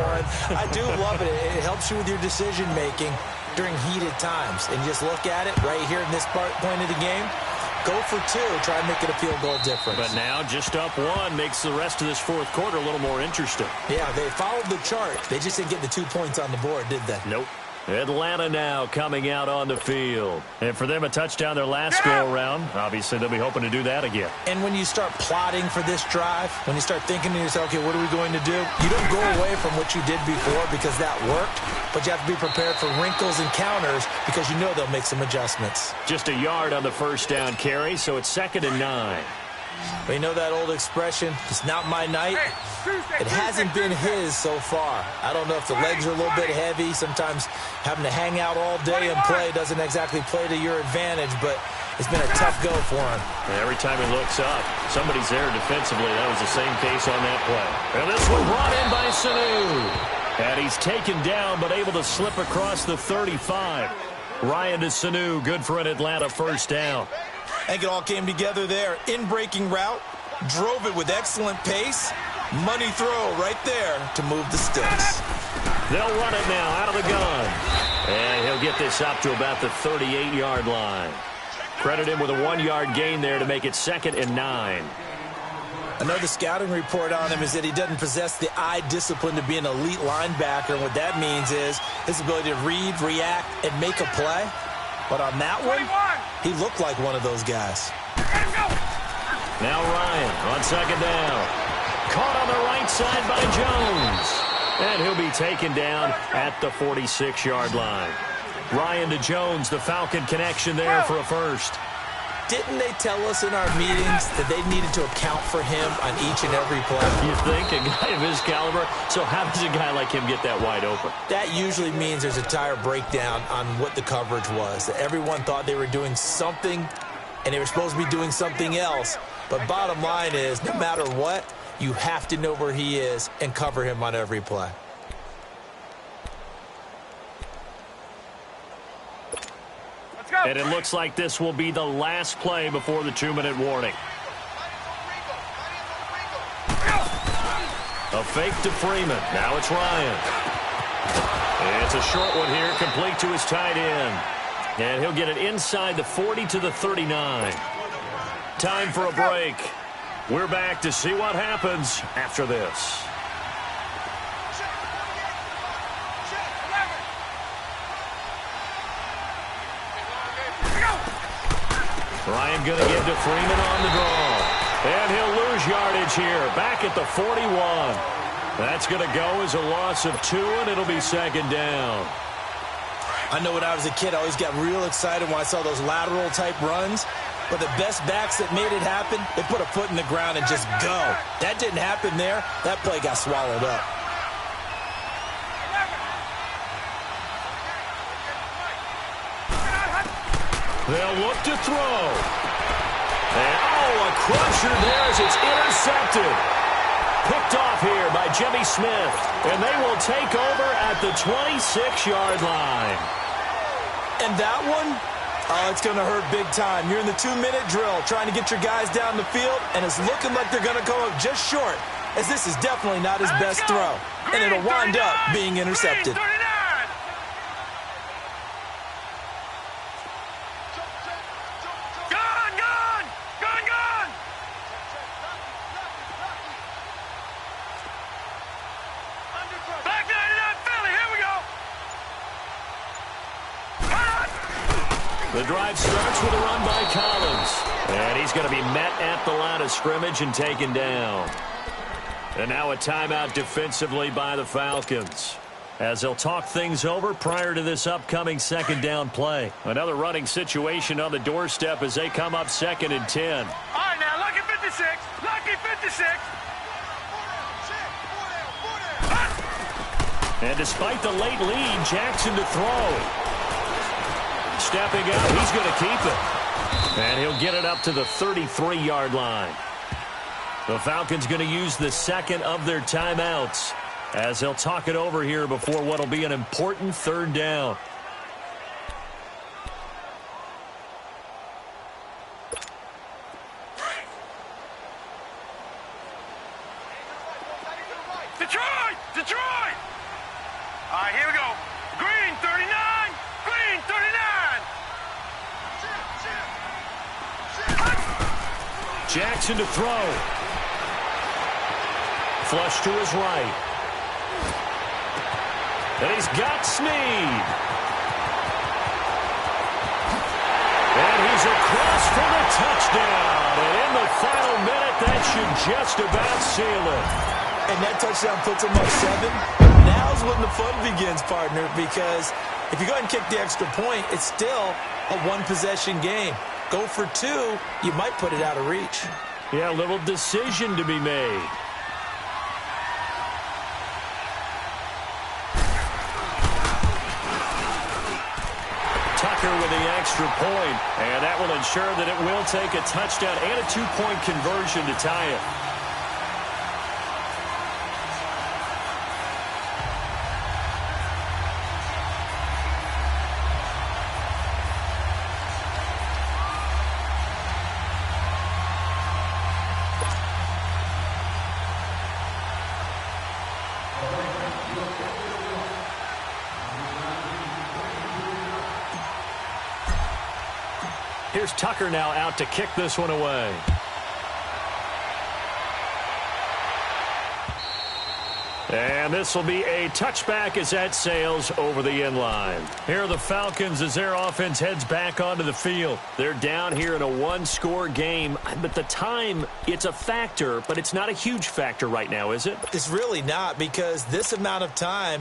I do love it. It helps you with your decision-making during heated times. And just look at it right here in this point of the game. Go for 2. Try and make it a field goal difference. But now just up 1 makes the rest of this fourth quarter a little more interesting. Yeah, they followed the chart. They just didn't get the 2 points on the board, did they? Nope. Atlanta now coming out on the field. And for them, a touchdown their last go-around. Obviously, they'll be hoping to do that again. And when you start plotting for this drive, when you start thinking to yourself, okay, what are we going to do? You don't go away from what you did before because that worked, but you have to be prepared for wrinkles and counters because you know they'll make some adjustments. Just a yard on the first down carry, so it's 2nd and 9. But you know that old expression, it's not my night? It hasn't been his so far. I don't know if the legs are a little bit heavy. Sometimes having to hang out all day and play doesn't exactly play to your advantage, but it's been a tough go for him. And every time he looks up, somebody's there defensively. That was the same case on that play. And this one brought in by Sanu. And he's taken down but able to slip across the 35. Ryan to Sanu, good for an Atlanta first down. I think it all came together there. In-breaking route, drove it with excellent pace. Money throw right there to move the sticks. They'll run it now out of the gun. And he'll get this up to about the 38-yard line. Credit him with a 1-yard gain there to make it 2nd and 9. Another scouting report on him is that he doesn't possess the eye discipline to be an elite linebacker. And what that means is his ability to read, react, and make a play. But on that one, he looked like one of those guys. Now Ryan on 2nd down. Caught on the right side by Jones. And he'll be taken down at the 46-yard line. Ryan to Jones, the Falcon connection there for a first. Didn't they tell us in our meetings that they needed to account for him on each and every play? You think? A guy of his caliber? So how does a guy like him get that wide open? That usually means there's a entire breakdown on what the coverage was. That everyone thought they were doing something, and they were supposed to be doing something else. But bottom line is, no matter what, you have to know where he is and cover him on every play. And it looks like this will be the last play before the 2-minute warning. A fake to Freeman. Now it's Ryan. It's a short one here, complete to his tight end. And he'll get it inside the 40 to the 39. Time for a break. We're back to see what happens after this. Ryan going to give to Freeman on the draw. And he'll lose yardage here. Back at the 41. That's going to go as a loss of 2, and it'll be 2nd down. I know when I was a kid, I always got real excited when I saw those lateral-type runs. But the best backs that made it happen, they put a foot in the ground and just go. That didn't happen there. That play got swallowed up. They'll look to throw. And, a crusher there as it's intercepted. Picked off here by Jimmy Smith. And they will take over at the 26-yard line. And that one, it's going to hurt big time. You're in the 2-minute drill trying to get your guys down the field, and it's looking like they're going to come up just short, as this is definitely not his best throw. And it'll wind up being intercepted. The drive starts with a run by Collins. And he's going to be met at the line of scrimmage and taken down. And now a timeout defensively by the Falcons, as they'll talk things over prior to this upcoming 2nd down play. Another running situation on the doorstep as they come up 2nd and 10. All right, now, lucky 56. Lucky 56. And despite the late lead, Jackson to throw. Stepping out, he's going to keep it. And he'll get it up to the 33-yard line. The Falcons going to use the second of their timeouts as they'll talk it over here before what will be an important third down. Detroit! Detroit! All right, here we go. Green 39! Green 39! Jackson to throw. Flush to his right. And he's got Snead. And he's across for the touchdown. And in the final minute, that should just about seal it. And that touchdown puts him up 7. Now's when the fun begins, partner, because if you go ahead and kick the extra point, it's still a one-possession game. Go for 2, you might put it out of reach. Yeah, a little decision to be made. Tucker with the extra point, and that will ensure that it will take a touchdown and a 2-point conversion to tie it. Here's Tucker now out to kick this one away. And this will be a touchback as that sails over the end line. Here are the Falcons as their offense heads back onto the field. They're down here in a one-score game. But the time, it's a factor, but it's not a huge factor right now, is it? It's really not, because this amount of time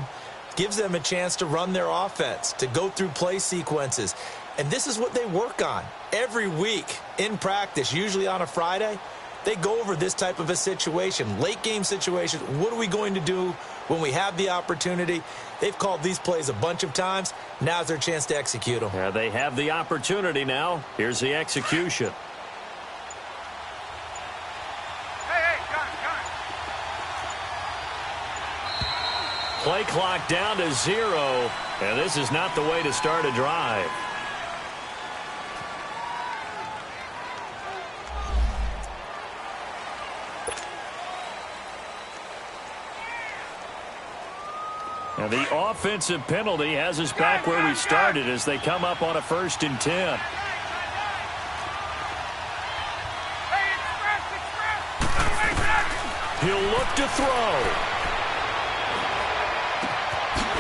gives them a chance to run their offense, to go through play sequences. And this is what they work on every week in practice, usually on a Friday. They go over this type of a situation, late-game situation. What are we going to do when we have the opportunity? They've called these plays a bunch of times. Now's their chance to execute them. Yeah, they have the opportunity now. Here's the execution. Hey, got it. Play clock down to 0, and this is not the way to start a drive. And the offensive penalty has us back where we started as they come up on a 1st and 10. He'll look to throw.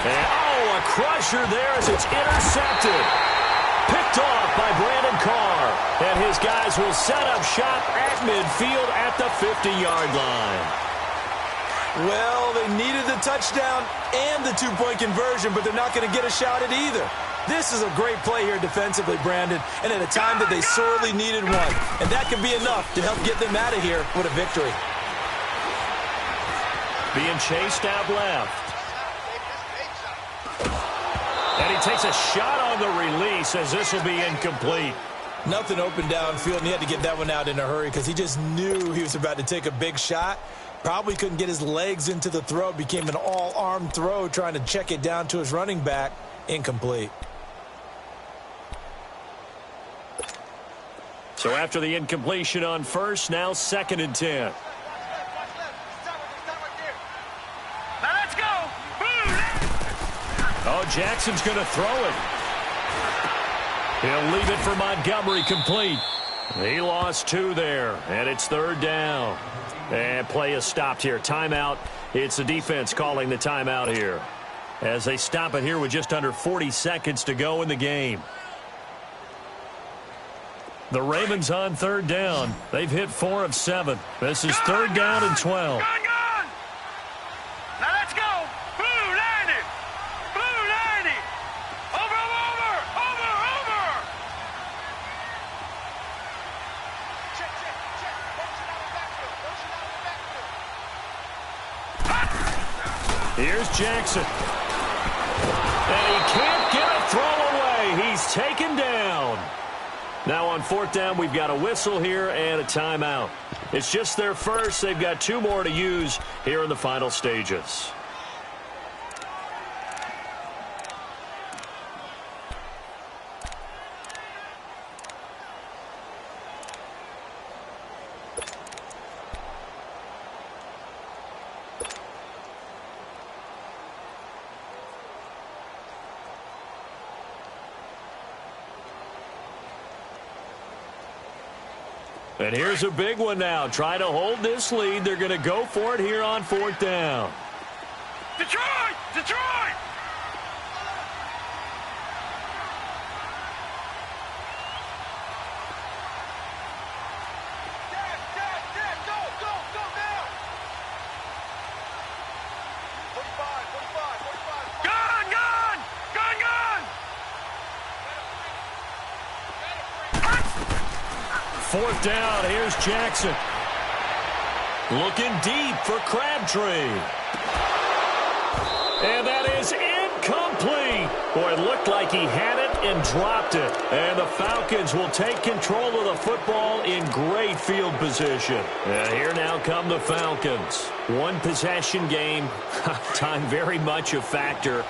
And, a crusher there as it's intercepted. Picked off by Brandon Carr. And his guys will set up shop at midfield at the 50-yard line. Well, they needed the touchdown and the 2-point conversion, but they're not going to get a shot at either. This is a great play here defensively, Brandon, and at a time that they sorely needed one. And that could be enough to help get them out of here with a victory. Being chased out left. And he takes a shot on the release as this will be incomplete. Nothing open downfield, and he had to get that one out in a hurry because he just knew he was about to take a big shot. Probably couldn't get his legs into the throw. Became an all-arm throw trying to check it down to his running back. Incomplete. So after the incompletion on first, now 2nd and 10. Now let's go. Oh, Jackson's going to throw it. He'll leave it for Montgomery complete. He lost 2 there, and it's 3rd down. And play is stopped here. Timeout. It's the defense calling the timeout here as they stop it here with just under 40 seconds to go in the game. The Ravens on 3rd down. They've hit 4 of 7. This is 3rd down and 12. Gone. Now let's go. Blue 90. Blue 90. Over. Check. Motion out of backfield. Here's Jackson. And he can't get a throw away. He's taken down. Now on 4th down, we've got a whistle here and a timeout. It's just their first. They've got 2 more to use here in the final stages. And here's a big one now. Trying to hold this lead. They're going to go for it here on 4th down. Detroit! Detroit! Go now! 45. Gun! 4th down. Here's Jackson. Looking deep for Crabtree. And that is incomplete. Boy, it looked like he had it and dropped it. And the Falcons will take control of the football in great field position. And here now come the Falcons. 1 possession game. Time very much a factor.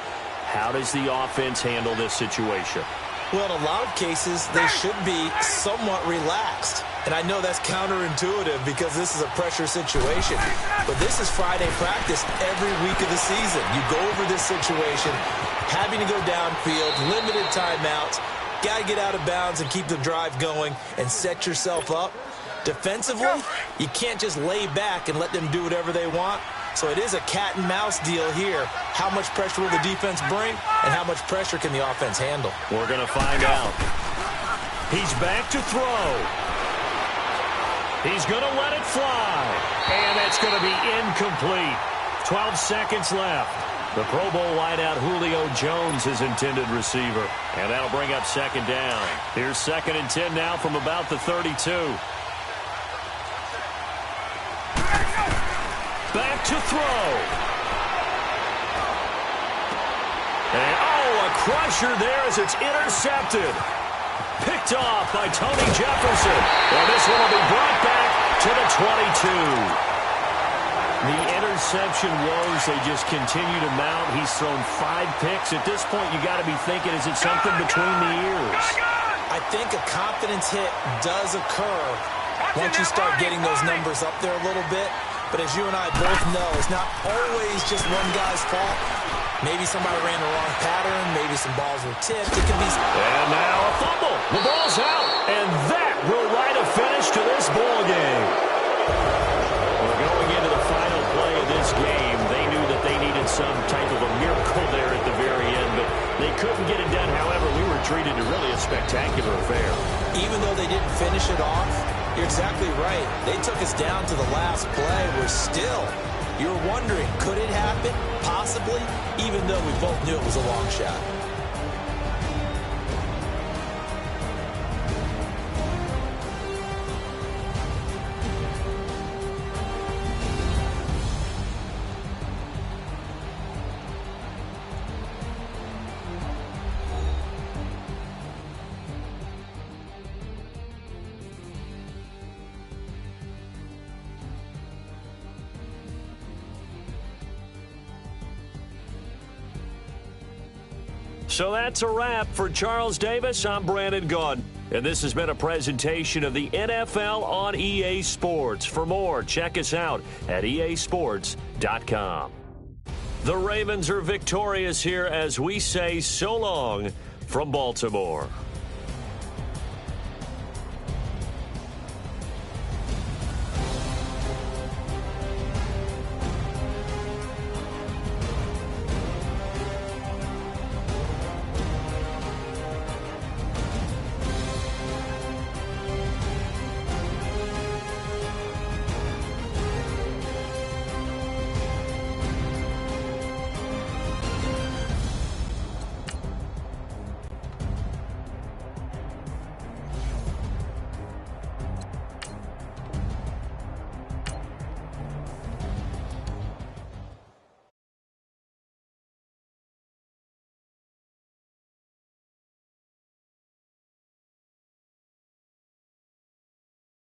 How does the offense handle this situation? Well, in a lot of cases, they should be somewhat relaxed. And I know that's counterintuitive because this is a pressure situation. But this is Friday practice every week of the season. You go over this situation, having to go downfield, limited timeouts, got to get out of bounds and keep the drive going and set yourself up. Defensively, you can't just lay back and let them do whatever they want. So it is a cat and mouse deal here. How much pressure will the defense bring and how much pressure can the offense handle? We're going to find out. He's back to throw. He's going to let it fly. And it's going to be incomplete. 12 seconds left. The Pro Bowl wideout Julio Jones is intended receiver. And that'll bring up 2nd down. Here's 2nd and 10 now from about the 32. Back to throw. And, a crusher there as it's intercepted. Picked off by Tony Jefferson. Well, this one will be brought back to the 22. The interception woes, they just continue to mount. He's thrown 5 picks. At this point, you got to be thinking, is it something between the ears? I think a confidence hit does occur once you start getting those numbers up there a little bit. But as you and I both know, it's not always just one guy's fault. Maybe somebody ran the wrong pattern. Maybe some balls were tipped. It could be... And now a fumble. The ball's out. And that will write a finish to this ball game. Well, going into the final play of this game, they knew that they needed some type of a miracle there at the very end, but they couldn't get it done. However, we were treated to really a spectacular affair. Even though they didn't finish it off, you're exactly right. They took us down to the last play. We're still, you're wondering, could it happen? Possibly, even though we both knew it was a long shot. So that's a wrap. For Charles Davis, I'm Brandon Gaudin. And this has been a presentation of the NFL on EA Sports. For more, check us out at easports.com. The Ravens are victorious here as we say so long from Baltimore.